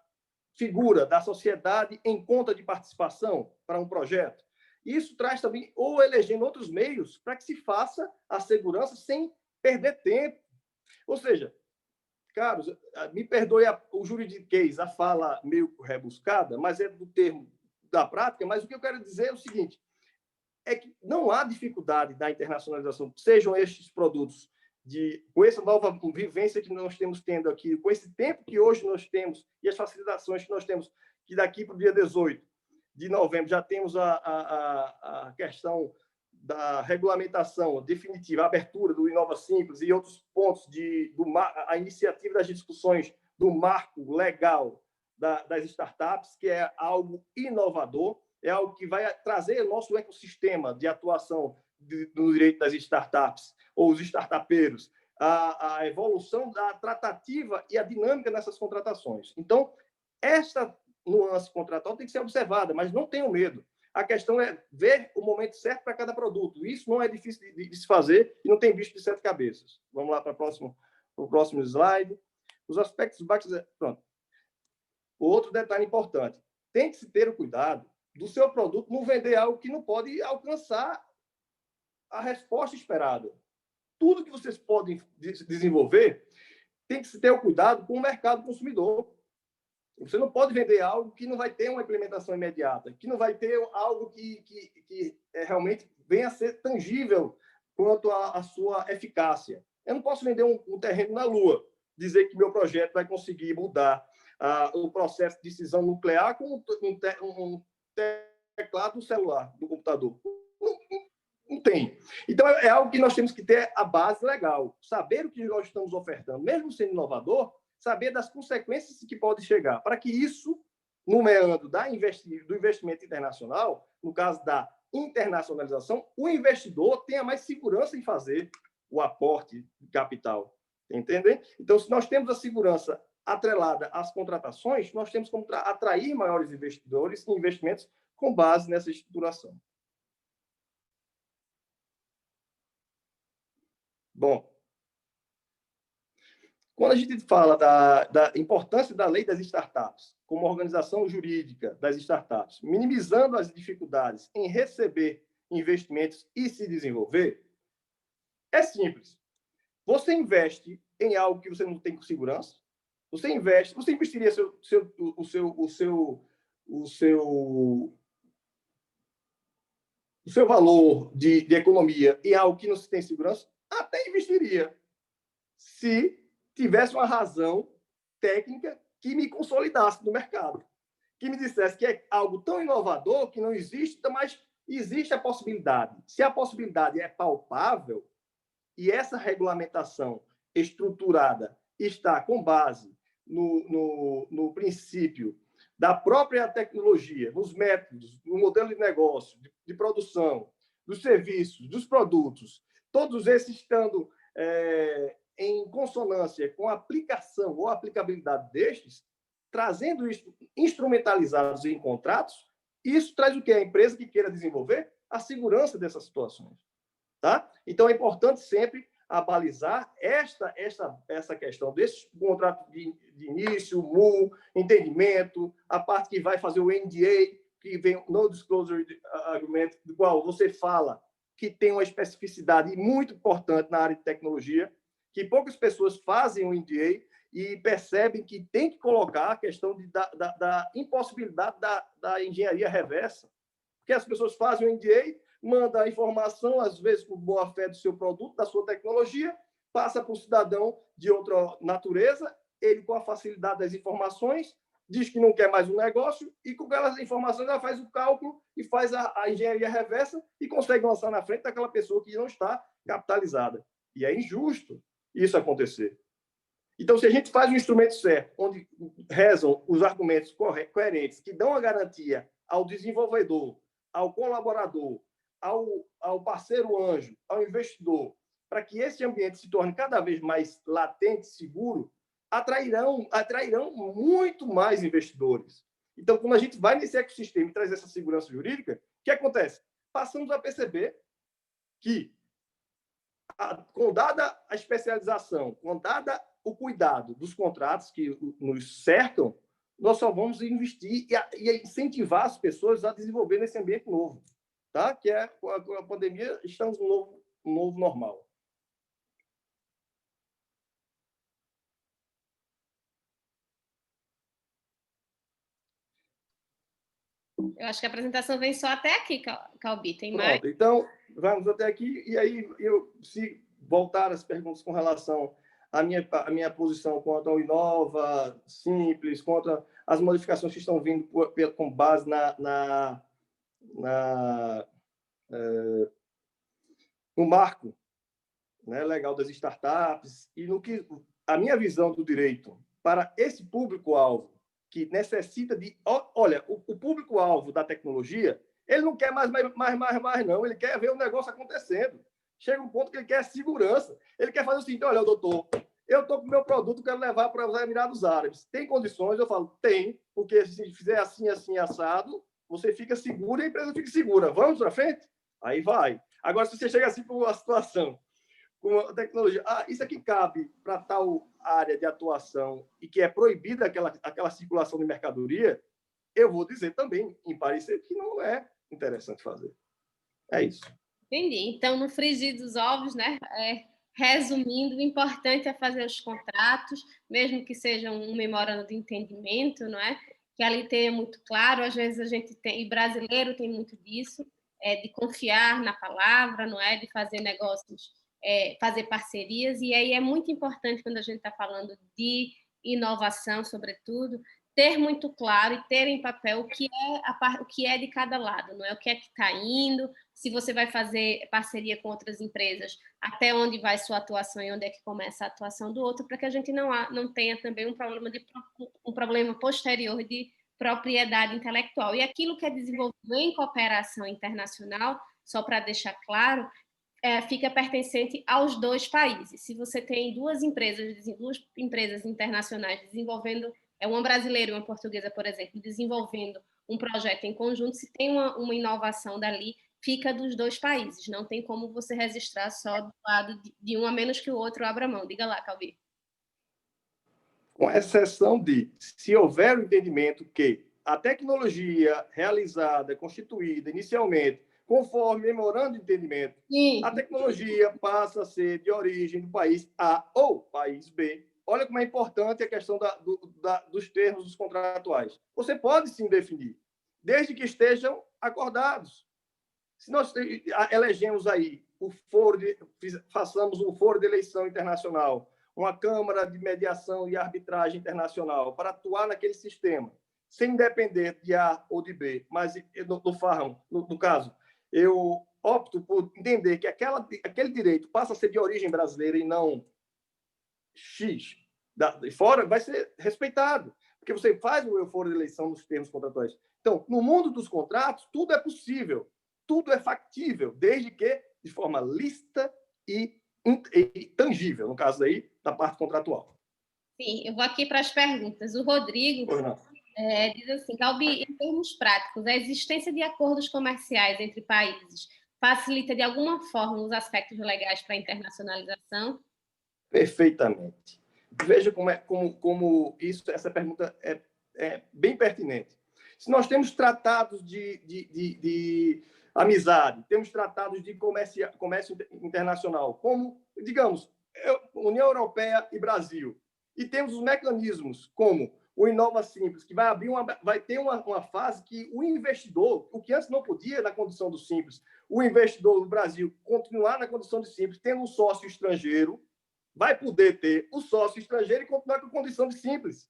figura da sociedade em conta de participação para um projeto, isso traz também, ou elegendo outros meios, para que se faça a segurança sem perder tempo. Ou seja, caros, me perdoe o juridiquês, a fala meio rebuscada, mas é do termo da prática, mas o que eu quero dizer é o seguinte, é que não há dificuldade na internacionalização, sejam estes produtos com essa nova vivência que nós temos tendo aqui, com esse tempo que hoje nós temos e as facilitações que nós temos, que daqui para o dia 18 de novembro já temos a questão da regulamentação definitiva, a abertura do Inova Simples e outros pontos, a iniciativa das discussões do marco legal das startups, que é algo inovador, é algo que vai trazer o nosso ecossistema de atuação do direito das startups, ou os startupeiros, a evolução da tratativa e a dinâmica nessas contratações. Então, esta nuance contratual tem que ser observada, mas não tenham medo. A questão é ver o momento certo para cada produto. Isso não é difícil de se fazer e não tem bicho de sete cabeças. Vamos lá para o próximo slide. Os aspectos básicos... Pronto. O outro detalhe importante. Tem que se ter o cuidado do seu produto não vender algo que não pode alcançar a resposta esperada. Tudo que vocês podem desenvolver tem que se ter o cuidado com o mercado consumidor. Você não pode vender algo que não vai ter uma implementação imediata, que não vai ter algo que realmente venha a ser tangível quanto à sua eficácia. Eu não posso vender um terreno na Lua, dizer que meu projeto vai conseguir mudar o processo de cisão nuclear com um teclado do celular, do computador. Não tem. Então, é algo que nós temos que ter a base legal. Saber o que nós estamos ofertando, mesmo sendo inovador, saber das consequências que pode chegar, para que isso, no meandro do investimento internacional, no caso da internacionalização, o investidor tenha mais segurança em fazer o aporte de capital. Entendem? Então, se nós temos a segurança atrelada às contratações, nós temos como atrair maiores investidores e investimentos com base nessa estruturação. Bom, quando a gente fala da importância da lei das startups como organização jurídica das startups, minimizando as dificuldades em receber investimentos e se desenvolver, é simples. Você investe em algo que você não tem com segurança, você investiria o seu valor de economia em algo que não se tem segurança? Até investiria, se tivesse uma razão técnica que me consolidasse no mercado, que me dissesse que é algo tão inovador que não existe, mas existe a possibilidade. Se a possibilidade é palpável e essa regulamentação estruturada está com base no princípio da própria tecnologia, nos métodos, no modelo de negócio, de produção, dos serviços, dos produtos, todos esses estando em consonância com a aplicação ou aplicabilidade destes, trazendo isso instrumentalizados em contratos, isso traz o quê? A empresa que queira desenvolver a segurança dessas situações. Tá? Então, é importante sempre abalizar essa questão desse contrato de início, MU, entendimento, a parte que vai fazer o NDA, que vem no Disclosure Agreement, do qual você fala que tem uma especificidade muito importante na área de tecnologia, que poucas pessoas fazem o NDA e percebem que tem que colocar a questão da impossibilidade da engenharia reversa. Porque as pessoas fazem o NDA, manda a informação, às vezes por boa-fé do seu produto, da sua tecnologia, passa para o cidadão de outra natureza, ele, com a facilidade das informações, diz que não quer mais um negócio e, com aquelas informações, ela faz o cálculo e faz a engenharia reversa e consegue lançar na frente daquela pessoa que não está capitalizada. E é injusto isso acontecer. Então, se a gente faz o instrumento certo, onde rezam os argumentos coerentes, que dão a garantia ao desenvolvedor, ao colaborador, ao parceiro anjo, ao investidor, para que esse ambiente se torne cada vez mais latente, seguro, atrairão muito mais investidores. Então, quando a gente vai nesse ecossistema e traz essa segurança jurídica, o que acontece? Passamos a perceber que, com dada a especialização, com dada o cuidado dos contratos que nos cercam, nós só vamos investir e incentivar as pessoas a desenvolver nesse ambiente novo. Tá? Que é com a pandemia, estamos no novo normal. Eu acho que a apresentação vem só até aqui, Calbi. Tem mais? Pronto, então, vamos até aqui. E aí, se voltar as perguntas com relação à minha posição quanto ao Inova, Simples, contra as modificações que estão vindo com base no marco, né, legal das startups e no que a minha visão do direito para esse público-alvo que necessita de... Olha, o público-alvo da tecnologia, ele não quer mais, não. Ele quer ver o negócio acontecendo. Chega um ponto que ele quer segurança. Ele quer fazer o seguinte: olha, doutor, eu estou com o meu produto, quero levar para os Emirados Árabes. Tem condições? Eu falo, tem, porque se fizer assim, assim, assado, você fica seguro e a empresa fica segura. Vamos para frente? Aí vai. Agora, se você chega assim para uma situação com a tecnologia, isso aqui cabe para tal área de atuação e que é proibida aquela circulação de mercadoria, eu vou dizer também, em parecer, que não é interessante fazer. É isso. Entendi. Então, no frigir dos ovos, né? Resumindo, o importante é fazer os contratos, mesmo que seja um memorando de entendimento, não é? Que ali tenha muito claro. Às vezes a gente tem, e brasileiro tem muito disso, de confiar na palavra, não é? De fazer negócios, fazer parcerias. E aí é muito importante, quando a gente está falando de inovação, sobretudo, ter muito claro e ter em papel o que é de cada lado, não é? O que é que está indo, se você vai fazer parceria com outras empresas, até onde vai sua atuação e onde é que começa a atuação do outro, para que a gente não tenha também um problema posterior de propriedade intelectual. E aquilo que é desenvolvido em cooperação internacional, só para deixar claro, fica pertencente aos dois países. Se você tem duas empresas internacionais desenvolvendo, uma brasileira e uma portuguesa, por exemplo, desenvolvendo um projeto em conjunto, se tem uma inovação dali, fica dos dois países. Não tem como você registrar só do lado de um, a menos que o outro abra mão. Diga lá, Calbi. Com exceção de, se houver o entendimento que a tecnologia realizada, constituída inicialmente, conforme memorando de entendimento, sim, a tecnologia passa a ser de origem do país A ou país B. Olha como é importante a questão dos termos dos contratuais. Você pode sim definir, desde que estejam acordados. Se nós elegemos aí façamos um foro de eleição internacional, uma Câmara de Mediação e Arbitragem Internacional, para atuar naquele sistema, sem depender de A ou de B, mas no caso, eu opto por entender que aquele direito passa a ser de origem brasileira e não X de fora, vai ser respeitado, porque você faz o foro de eleição nos termos contratuais. Então, no mundo dos contratos, tudo é possível, tudo é factível, desde que de forma lícita e tangível, no caso aí, da parte contratual. Sim, eu vou aqui para as perguntas. O Rodrigo diz assim, Calbi, em termos práticos, a existência de acordos comerciais entre países facilita de alguma forma os aspectos legais para a internacionalização? Perfeitamente. Veja como essa pergunta é bem pertinente. Se nós temos tratados de amizade, temos tratados de comércio internacional, como, digamos, União Europeia e Brasil, e temos os mecanismos como o Inova Simples, que vai ter uma fase que o investidor, o que antes não podia na condição do Simples, o investidor do Brasil continuar na condição de Simples, tendo um sócio estrangeiro, vai poder ter o sócio estrangeiro e continuar com a condição de Simples.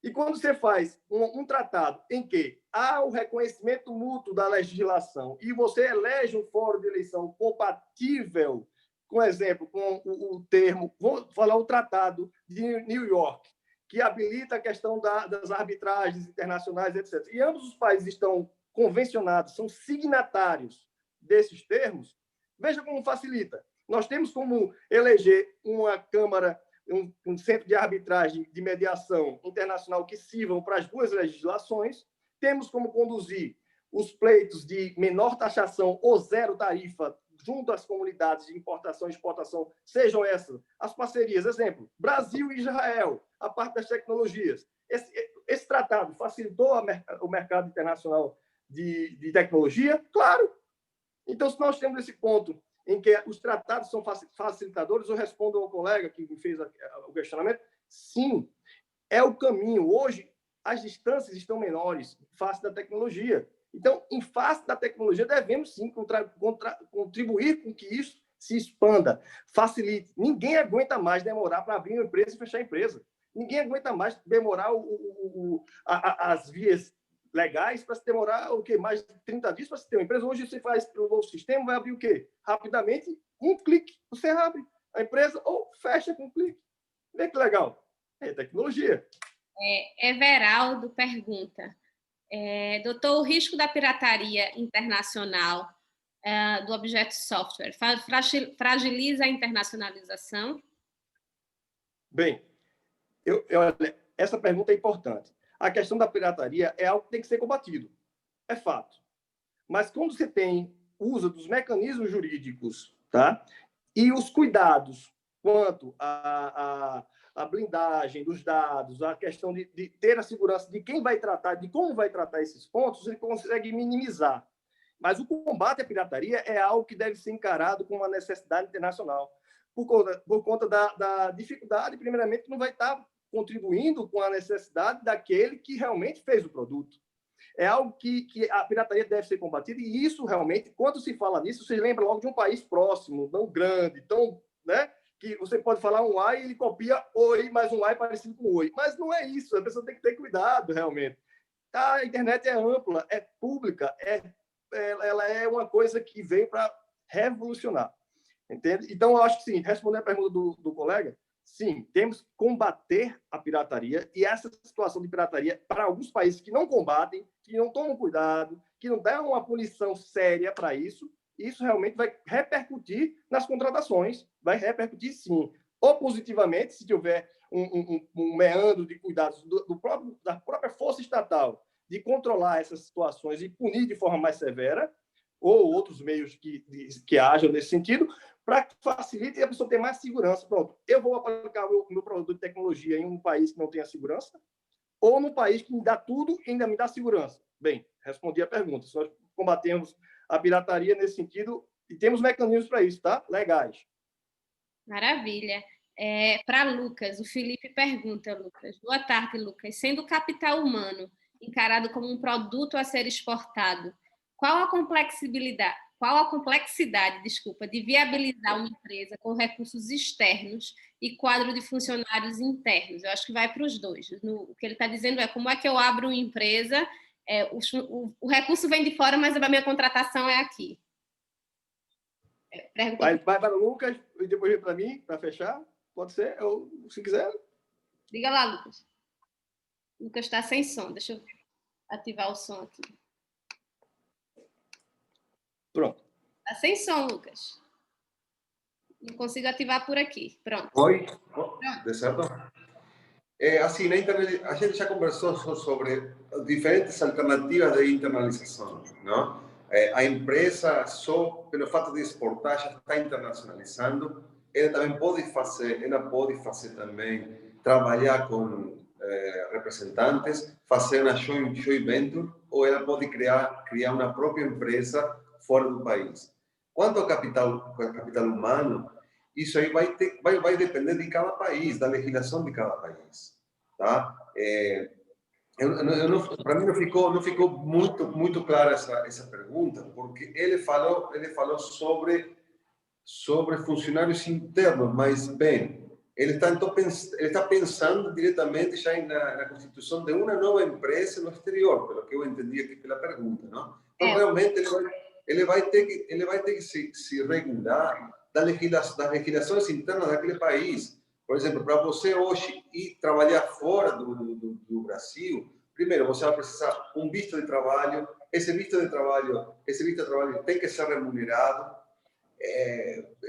E quando você faz um tratado em que há o reconhecimento mútuo da legislação e você elege um fórum de eleição compatível, com exemplo, com o termo, vou falar o Tratado de New York, que habilita a questão das arbitragens internacionais, etc. E ambos os países estão convencionados, são signatários desses termos, veja como facilita. Nós temos como eleger uma Câmara, um centro de arbitragem de mediação internacional que sirvam para as duas legislações, temos como conduzir os pleitos de menor taxação ou zero tarifa junto às comunidades de importação e exportação, sejam essas as parcerias. Exemplo, Brasil e Israel, a parte das tecnologias. Esse tratado facilitou o mercado internacional de tecnologia? Claro. Então, se nós temos esse ponto em que os tratados são facilitadores, eu respondo ao colega que me fez o questionamento, sim, é o caminho. Hoje, as distâncias estão menores, face da tecnologia. Então, em face da tecnologia, devemos, sim, contribuir com que isso se expanda, facilite. Ninguém aguenta mais demorar para abrir uma empresa e fechar a empresa. Ninguém aguenta mais demorar as vias legais para se demorar o quê? Mais de 30 dias para se ter uma empresa. Hoje você faz pelo novo sistema, vai abrir o quê? Rapidamente, um clique, você abre a empresa ou fecha com um clique. Vê que legal. É tecnologia. Everaldo pergunta, doutor, o risco da pirataria internacional do objeto software fragiliza a internacionalização? Bem, essa pergunta é importante. A questão da pirataria é algo que tem que ser combatido. É fato. Mas quando você tem uso dos mecanismos jurídicos, tá? E os cuidados quanto à blindagem dos dados, a questão de ter a segurança de quem vai tratar, de como vai tratar esses pontos, você consegue minimizar. Mas o combate à pirataria é algo que deve ser encarado como uma necessidade internacional, por conta da dificuldade, primeiramente, que não vai estar contribuindo com a necessidade daquele que realmente fez o produto. É algo que a pirataria deve ser combatida, e isso realmente, quando se fala nisso, você lembra logo de um país próximo, tão grande, tão, né, que você pode falar um A e ele copia oi, mais um A parecido com oi. Mas não é isso, a pessoa tem que ter cuidado, realmente. A internet é ampla, é pública, ela é uma coisa que veio para revolucionar. Entende? Então, eu acho que, sim, respondendo a pergunta do colega, sim, temos que combater a pirataria, e essa situação de pirataria, para alguns países que não combatem, que não tomam cuidado, que não dão uma punição séria para isso realmente vai repercutir nas contratações, vai repercutir, sim, ou positivamente, se tiver um meandro de cuidados da própria força estatal de controlar essas situações e punir de forma mais severa, ou outros meios que hajam nesse sentido, para que facilite e a pessoa ter mais segurança. Pronto, eu vou aplicar o meu produto de tecnologia em um país que não tenha segurança, ou num país que me dá tudo e ainda me dá segurança? Bem, respondi a pergunta. Nós combatemos a pirataria nesse sentido e temos mecanismos para isso, tá? Legais. Maravilha. Para Lucas, o Felipe pergunta, Lucas. Boa tarde, Lucas. Sendo o capital humano encarado como um produto a ser exportado, qual a complexidade, de viabilizar uma empresa com recursos externos e quadro de funcionários internos? Eu acho que vai para os dois. O que ele está dizendo é como é que eu abro uma empresa, o recurso vem de fora, mas a minha contratação é aqui. Vai para o Lucas e depois vem para mim, para fechar? Pode ser? Ou, se quiser. Diga lá, Lucas. Lucas está sem som. Deixa eu ativar o som aqui. Pronto. Está sem som, Lucas. Não consigo ativar por aqui. Pronto. Oi? De certo? Assim, na internet, a gente já conversou sobre diferentes alternativas de internalização, não? A empresa, só pelo fato de exportar, já está internacionalizando. Ela pode fazer também, trabalhar com representantes, fazer uma joint venture, ou ela pode criar uma própria empresa fora do país. Quanto ao capital humano, isso aí vai depender de cada país, da legislação de cada país, tá? Para mim não ficou muito clara essa pergunta, porque ele falou sobre funcionários internos, mas bem, ele está pensando diretamente já na constituição de uma nova empresa no exterior, pelo que eu entendi aqui pela pergunta, não? Então realmente ele vai ter que se regular das legislações internas daquele país. Por exemplo, para você hoje ir trabalhar fora do Brasil, primeiro você vai precisar um visto de trabalho. Esse visto de trabalho tem que ser remunerado.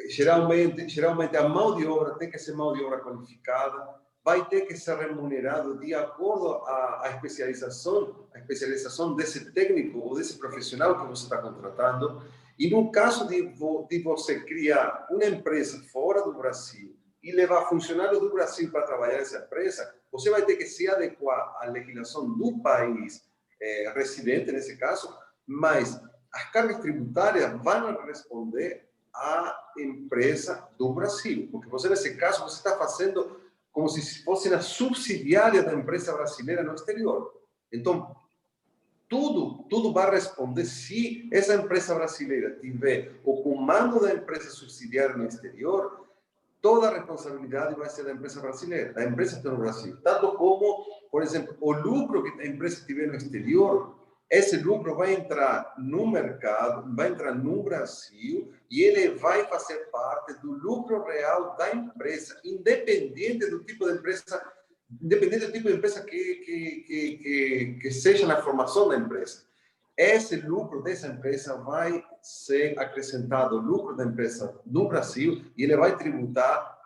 Geralmente a mão de obra tem que ser mão de obra qualificada. Vai ter que ser remunerado de acordo à especialização desse técnico ou desse profissional que você está contratando. E no caso de você criar uma empresa fora do Brasil e levar funcionários do Brasil para trabalhar nessa empresa, você vai ter que se adequar à legislação do país residente, nesse caso, mas as cargas tributárias vão responder à empresa do Brasil, porque você, nesse caso, você está fazendo como se fosse uma subsidiária da empresa brasileira no exterior. Então, tudo vai responder se essa empresa brasileira tiver o comando da empresa subsidiária no exterior, toda a responsabilidade vai ser da empresa brasileira, da empresa que está no Brasil. Tanto como, por exemplo, o lucro que a empresa tiver no exterior, esse lucro vai entrar no mercado, vai entrar no Brasil e ele vai fazer parte do lucro real da empresa, independente do tipo de empresa que seja na formação da empresa. Esse lucro dessa empresa vai ser acrescentado ao lucro da empresa no Brasil e ele vai tributar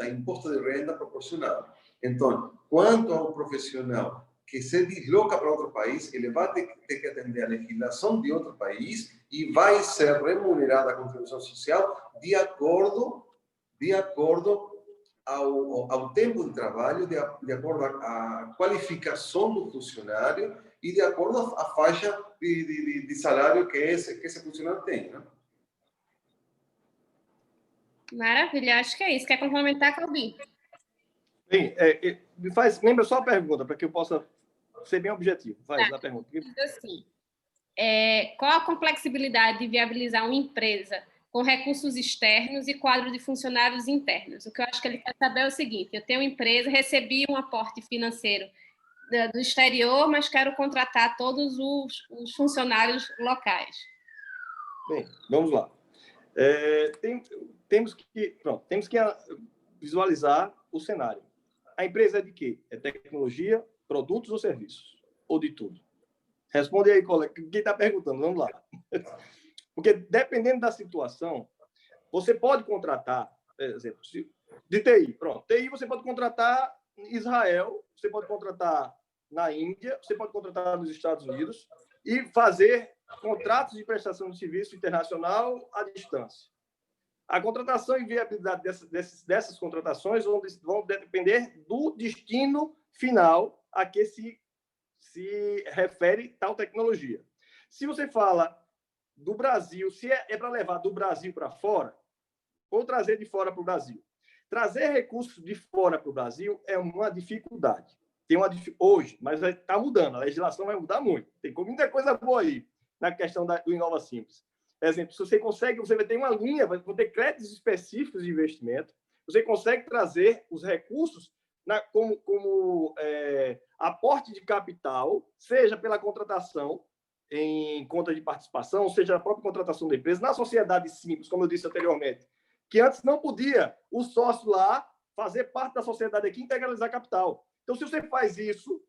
imposto de renda proporcional. Então, quanto ao profissional que se desloca para outro país, ele vai ter que atender a legislação de outro país e vai ser remunerada a contribuição social de acordo ao tempo de trabalho, de acordo à qualificação do funcionário e de acordo à faixa de salário que esse funcionário tem, né? Maravilha, acho que é isso. Quer complementar, Calbi? Bem, lembra só a pergunta, para que eu possa ser bem objetivo. Faz a pergunta. Assim, qual a complexibilidade de viabilizar uma empresa com recursos externos e quadro de funcionários internos. O que eu acho que ele quer saber é o seguinte: eu tenho uma empresa, recebi um aporte financeiro do exterior, mas quero contratar todos os funcionários locais. Bem, vamos lá. Temos que visualizar o cenário. A empresa é de quê? É tecnologia, produtos ou serviços? Ou de tudo? Responde aí, colega. Quem está perguntando? Vamos lá. Porque, dependendo da situação, você pode contratar, por exemplo, de TI. Pronto. TI você pode contratar em Israel, você pode contratar na Índia, você pode contratar nos Estados Unidos e fazer contratos de prestação de serviço internacional à distância. A contratação e viabilidade dessas contratações vão depender do destino final a que se refere tal tecnologia. Se você fala do Brasil, se é para levar do Brasil para fora, ou trazer de fora para o Brasil. Trazer recursos de fora para o Brasil é uma dificuldade. Hoje, mas está mudando, a legislação vai mudar muito. Tem muita coisa boa aí na questão do Inova Simples. Por exemplo, se você consegue, você vai ter uma linha, vai ter créditos específicos de investimento, você consegue trazer os recursos como aporte de capital, seja pela contratação em conta de participação, seja a própria contratação da empresa, na sociedade simples, como eu disse anteriormente, que antes não podia o sócio lá fazer parte da sociedade aqui e integralizar capital. Então, se você faz isso,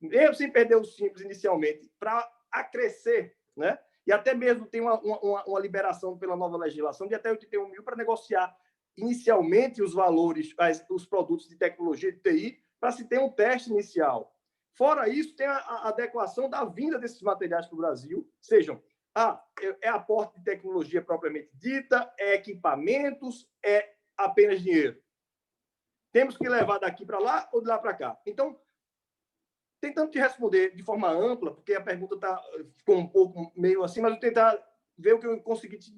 mesmo sem perder o simples inicialmente, para acrescer, né? E até mesmo tem uma liberação pela nova legislação de até 81 mil para negociar inicialmente os valores, os produtos de tecnologia de TI, para se ter um teste inicial. Fora isso, tem a adequação da vinda desses materiais para o Brasil, sejam aporte de tecnologia propriamente dita, é equipamentos, é apenas dinheiro. Temos que levar daqui para lá ou de lá para cá. Então, tentando te responder de forma ampla, porque a pergunta ficou um pouco meio assim, mas eu vou tentar ver o que eu consegui te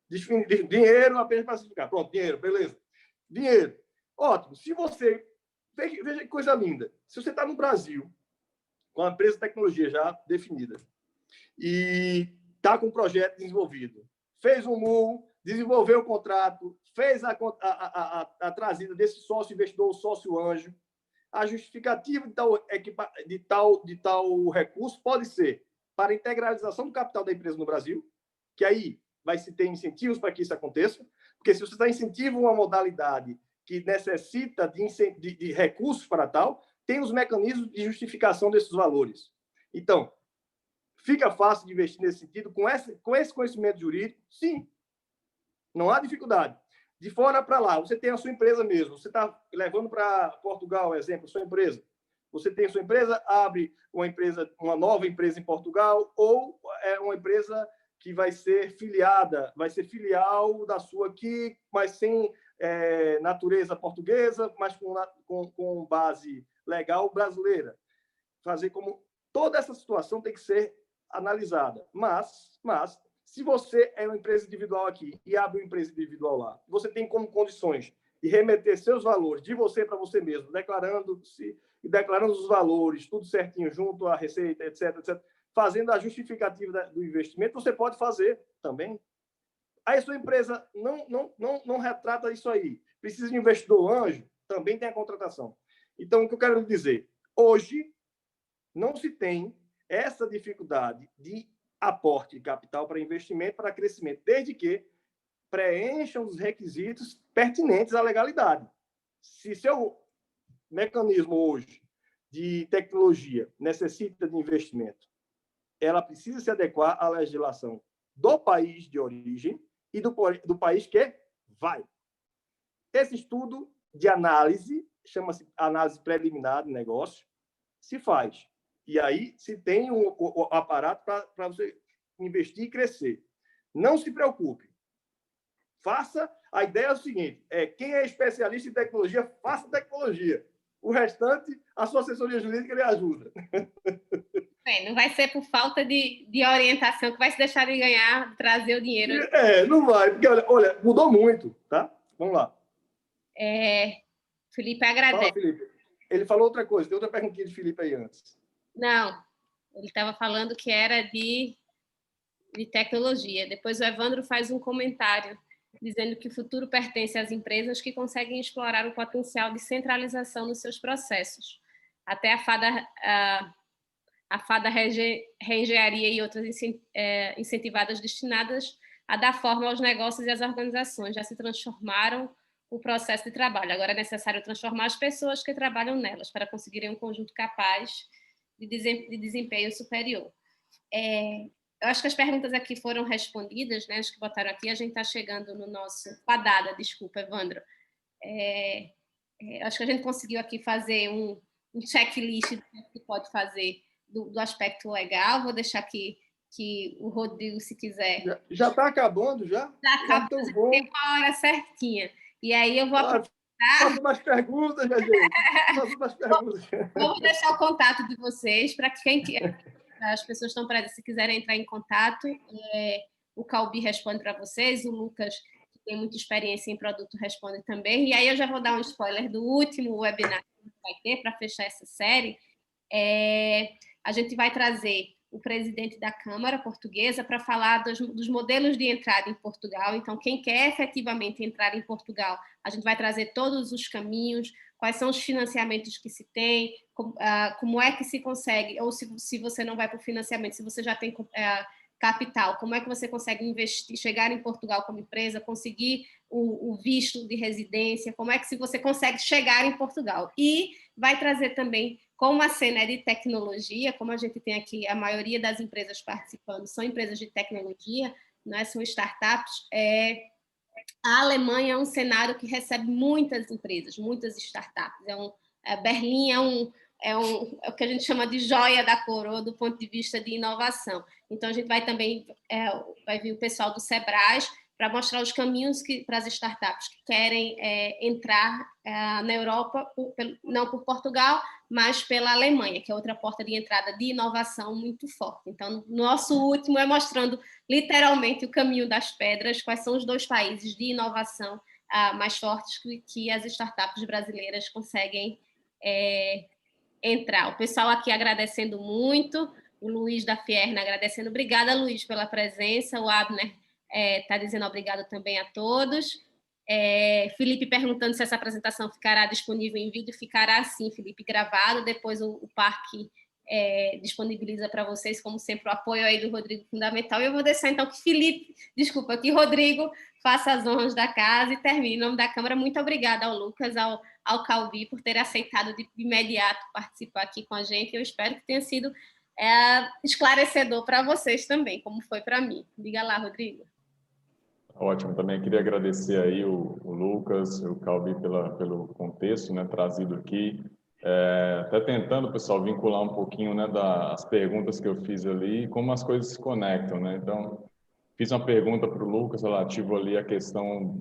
definir. Dinheiro, apenas para simplificar. Pronto, dinheiro, beleza. Dinheiro. Ótimo. Se você... Veja que coisa linda. Se você está no Brasil, com a empresa de tecnologia já definida, e está com um projeto desenvolvido, fez um MOU, desenvolveu o contrato, fez a trazida desse sócio investidor, o sócio anjo, a justificativa de tal recurso pode ser para a integralização do capital da empresa no Brasil, que aí vai se ter incentivos para que isso aconteça, porque se você está incentivando uma modalidade que necessita de recursos para tal, tem os mecanismos de justificação desses valores. Então, fica fácil de investir nesse sentido, com esse conhecimento jurídico? Sim. Não há dificuldade. De fora para lá, você tem a sua empresa mesmo. Você está levando para Portugal, exemplo, sua empresa. Você tem a sua empresa, abre uma nova empresa em Portugal, ou é uma empresa que vai ser filiada, vai ser filial da sua aqui, mas sem natureza portuguesa, mas com base legal brasileira. Fazer como... Toda essa situação tem que ser analisada. Mas se você é uma empresa individual aqui e abre uma empresa individual lá, você tem como condições de remeter seus valores de você para você mesmo, declarando os valores, tudo certinho, junto à receita, etc., fazendo a justificativa do investimento, você pode fazer também. Aí a sua empresa não retrata isso aí. Precisa de investidor anjo, também tem a contratação. Então, o que eu quero dizer? Hoje, não se tem essa dificuldade de aporte de capital para investimento, para crescimento, desde que preencham os requisitos pertinentes à legalidade. Se seu mecanismo hoje de tecnologia necessita de investimento, ela precisa se adequar à legislação do país de origem e do país que vai. Esse estudo de análise, chama-se análise preliminar de negócio, se faz. E aí se tem o aparato para você investir e crescer. Não se preocupe. Faça. A ideia é o seguinte: quem é especialista em tecnologia, faça tecnologia. O restante, a sua assessoria jurídica lhe ajuda. Não vai ser por falta de orientação que vai se deixar de ganhar, trazer o dinheiro. Não vai, porque olha, mudou muito, tá? Vamos lá. Felipe agradece. Fala, Felipe. Ele falou outra coisa, tem outra perguntinha de Felipe aí antes. Não, ele estava falando que era de de tecnologia. Depois o Evandro faz um comentário dizendo que o futuro pertence às empresas que conseguem explorar o potencial de centralização nos seus processos. Até a FADA Reengenharia e outras incentivadas destinadas a dar forma aos negócios e às organizações já se transformaram o processo de trabalho. Agora é necessário transformar as pessoas que trabalham nelas para conseguirem um conjunto capaz de desempenho superior. Eu acho que as perguntas aqui foram respondidas, né? Acho que botaram aqui, a gente está chegando no nosso... Fadada, desculpa, Evandro. Acho que a gente conseguiu aqui fazer um checklist do que pode fazer do aspecto legal. Vou deixar aqui que o Rodrigo, se quiser... Já está acabando, já? Já acabou, tem uma hora certinha. E aí eu vou aproveitar... Faça umas perguntas, minha gente. Faça umas perguntas. Vou deixar o contato de vocês para quem... As pessoas estão presentes, se quiserem entrar em contato, o Calbi responde para vocês, o Lucas, que tem muita experiência em produto, responde também. E aí eu já vou dar um spoiler do último webinar que a gente vai ter para fechar essa série. A gente vai trazer o presidente da Câmara Portuguesa para falar dos modelos de entrada em Portugal. Então, quem quer efetivamente entrar em Portugal, a gente vai trazer todos os caminhos, quais são os financiamentos que se tem, como é que se consegue, ou se você não vai para o financiamento, se você já tem capital, como é que você consegue investir, chegar em Portugal como empresa, conseguir o visto de residência, como é que você consegue chegar em Portugal. E vai trazer também, como a cena é de tecnologia, como a gente tem aqui, a maioria das empresas participando são empresas de tecnologia, né, são startups, a Alemanha é um cenário que recebe muitas empresas, muitas startups. Berlim é o que a gente chama de joia da coroa do ponto de vista de inovação. Então, a gente vai também, vai vir o pessoal do Sebrae para mostrar os caminhos para as startups que querem entrar na Europa, não por Portugal, mas pela Alemanha, que é outra porta de entrada de inovação muito forte. Então, nosso último é mostrando literalmente o caminho das pedras, quais são os 2 países de inovação mais fortes que as startups brasileiras conseguem entrar. O pessoal aqui agradecendo muito, o Luiz da Fierna agradecendo. Obrigada, Luiz, pela presença. O Abner está dizendo obrigado também a todos. Felipe perguntando se essa apresentação ficará disponível em vídeo. Ficará sim, Felipe, gravado. Depois o Parque disponibiliza para vocês, como sempre, o apoio aí do Rodrigo fundamental. E eu vou deixar, então, que Rodrigo faça as honras da casa e termine. Em nome da Câmara, muito obrigada ao Lucas, ao Calbi, por ter aceitado de imediato participar aqui com a gente. Eu espero que tenha sido esclarecedor para vocês também, como foi para mim. Diga lá, Rodrigo. Ótimo, também queria agradecer aí o Lucas, o Calbi pelo contexto, né, trazido aqui, até tentando, pessoal, vincular um pouquinho, né, das perguntas que eu fiz ali e como as coisas se conectam, né, então fiz uma pergunta para o Lucas relativo ali à questão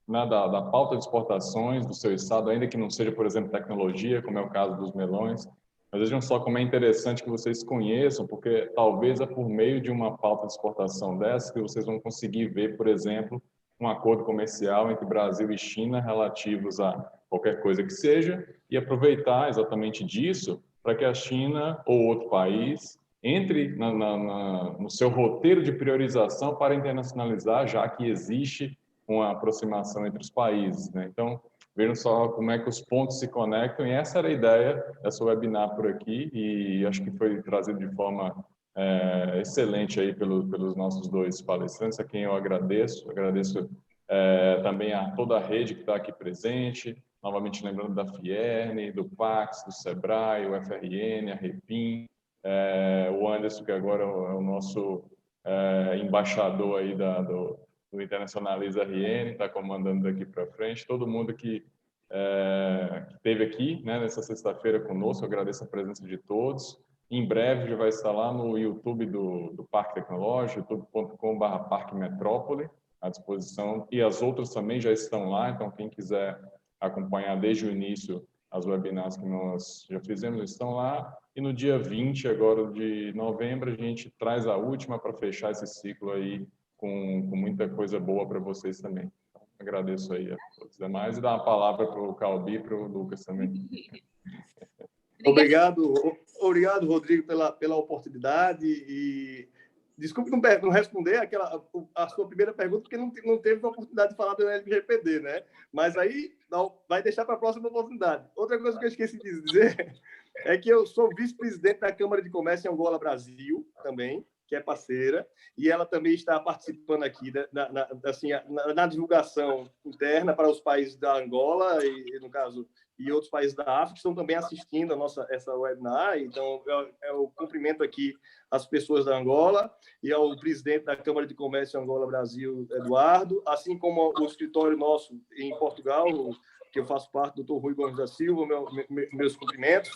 da pauta de exportações do seu estado, ainda que não seja, por exemplo, tecnologia, como é o caso dos melões. Mas vejam só como é interessante que vocês conheçam, porque talvez é por meio de uma pauta de exportação dessa que vocês vão conseguir ver, por exemplo, um acordo comercial entre Brasil e China relativos a qualquer coisa que seja e aproveitar exatamente disso para que a China ou outro país entre no seu roteiro de priorização para internacionalizar, já que existe uma aproximação entre os países, né? Então, vejam só como é que os pontos se conectam, e essa era a ideia dessa webinar por aqui, e acho que foi trazido de forma excelente aí pelos nossos 2 palestrantes, a quem eu agradeço também a toda a rede que está aqui presente, novamente lembrando da Fierne, do Pax, do Sebrae, o FRN, a Repin, o Anderson, que agora é o nosso embaixador aí do Internacionaliza RN, está comandando daqui para frente, todo mundo que esteve aqui, né, nessa sexta-feira conosco, eu agradeço a presença de todos. Em breve já vai estar lá no YouTube do Parque Tecnológico, youtube.com/Parque Metrópole, à disposição, e as outras também já estão lá, então quem quiser acompanhar desde o início as webinars que nós já fizemos estão lá, e no dia 20 agora de novembro a gente traz a última para fechar esse ciclo aí com muita coisa boa para vocês também. Então, agradeço aí a todos os demais e dar uma palavra para o Calbi e para o Lucas também. Obrigado, Rodrigo, pela oportunidade, e Desculpe não responder a sua primeira pergunta, porque não teve a oportunidade de falar do LGPD, né? Mas aí vai deixar para a próxima oportunidade. Outra coisa que eu esqueci de dizer é que eu sou vice-presidente da Câmara de Comércio em Angola, Brasil, também, que é parceira, e ela também está participando aqui na divulgação interna para os países da Angola, e no caso, e outros países da África, que estão também assistindo essa webinar. Então, eu cumprimento aqui as pessoas da Angola e ao presidente da Câmara de Comércio Angola, Brasil, Eduardo, assim como o escritório nosso em Portugal, que eu faço parte, Dr. Rui Gomes da Silva, meus cumprimentos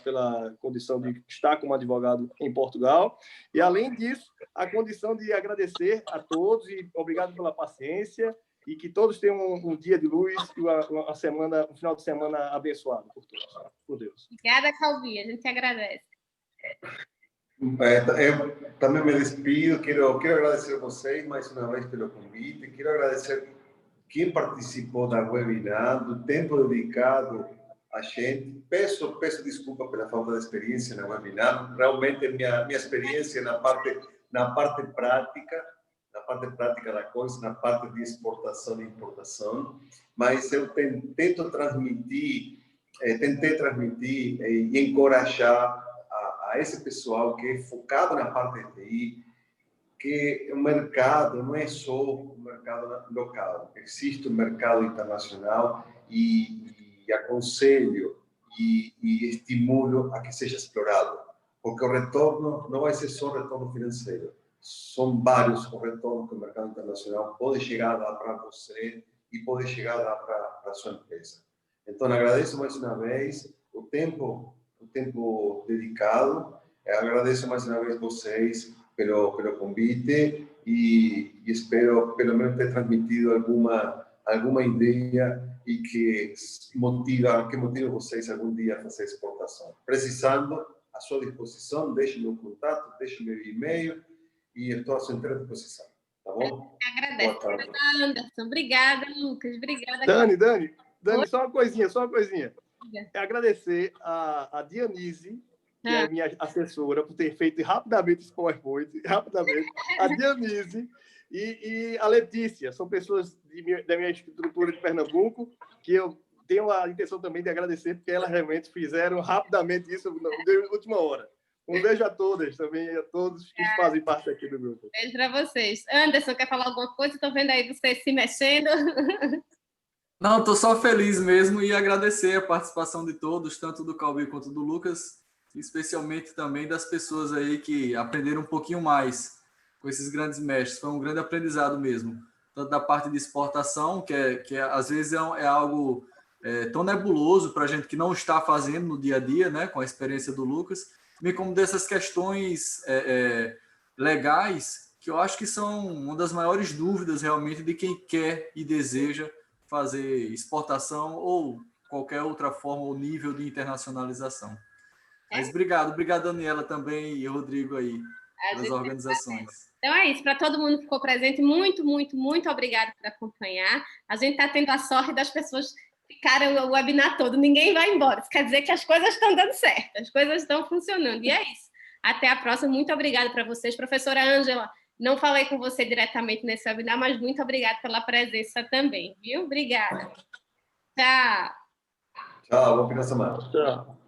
pela condição de estar como advogado em Portugal. E, além disso, a condição de agradecer a todos e obrigado pela paciência e que todos tenham um dia de luz e um final de semana abençoado por todos, por Deus. Obrigada, Calvi, a gente agradece. Eu também me despido, quero agradecer a vocês mais uma vez pelo convite, quero agradecer quem participou da webinar, do tempo dedicado a gente. Peço desculpa pela falta de experiência na webinar, realmente minha experiência na parte prática da coisa, na parte de exportação e importação, mas eu tentei transmitir e encorajar a esse pessoal que é focado na parte de TI, que o mercado não é só o mercado local, existe o mercado internacional e aconselho e estimulo a que seja explorado, porque o retorno não vai ser só retorno financeiro, são vários os retornos que o mercado internacional pode chegar a dar para você e pode chegar a dar para a sua empresa. Então, agradeço mais uma vez o tempo dedicado, agradeço mais uma vez vocês pelo convite e espero pelo menos ter transmitido alguma ideia e que motive vocês algum dia a fazer exportação. Precisando, à sua disposição, deixe meu contato, deixe meu e-mail e estou à sua inteira disposição. Tá bom? Agradeço. Anderson, obrigada, Lucas. Obrigada. Dani, só uma coisinha. É agradecer a Dionise, que é a minha assessora, por ter feito rapidamente esse PowerPoint, a Dionise e a Letícia, são pessoas da minha estrutura de Pernambuco, que eu tenho a intenção também de agradecer, porque elas realmente fizeram rapidamente isso na última hora. Um beijo a todas, também a todos que fazem parte aqui do grupo. Beijo para vocês. Anderson, quer falar alguma coisa? Estou vendo aí vocês se mexendo. Não, estou só feliz mesmo e agradecer a participação de todos, tanto do Calvi quanto do Lucas, especialmente também das pessoas aí que aprenderam um pouquinho mais com esses grandes mestres. Foi um grande aprendizado mesmo, tanto da parte de exportação, que às vezes é algo tão nebuloso para a gente que não está fazendo no dia a dia, né, com a experiência do Lucas, bem como dessas questões legais, que eu acho que são uma das maiores dúvidas realmente de quem quer e deseja fazer exportação ou qualquer outra forma ou nível de internacionalização. Mas obrigado, Daniela também e Rodrigo aí, das organizações. Então é isso, para todo mundo que ficou presente, muito, muito, muito obrigado por acompanhar. A gente está tendo a sorte das pessoas ficarem o webinar todo, ninguém vai embora. Isso quer dizer que as coisas estão dando certo, as coisas estão funcionando. E é isso. Até a próxima. Muito obrigada para vocês. Professora Ângela, não falei com você diretamente nesse webinar, mas muito obrigada pela presença também, viu? Obrigada. Tchau. Tchau, bom fim de semana. Tchau.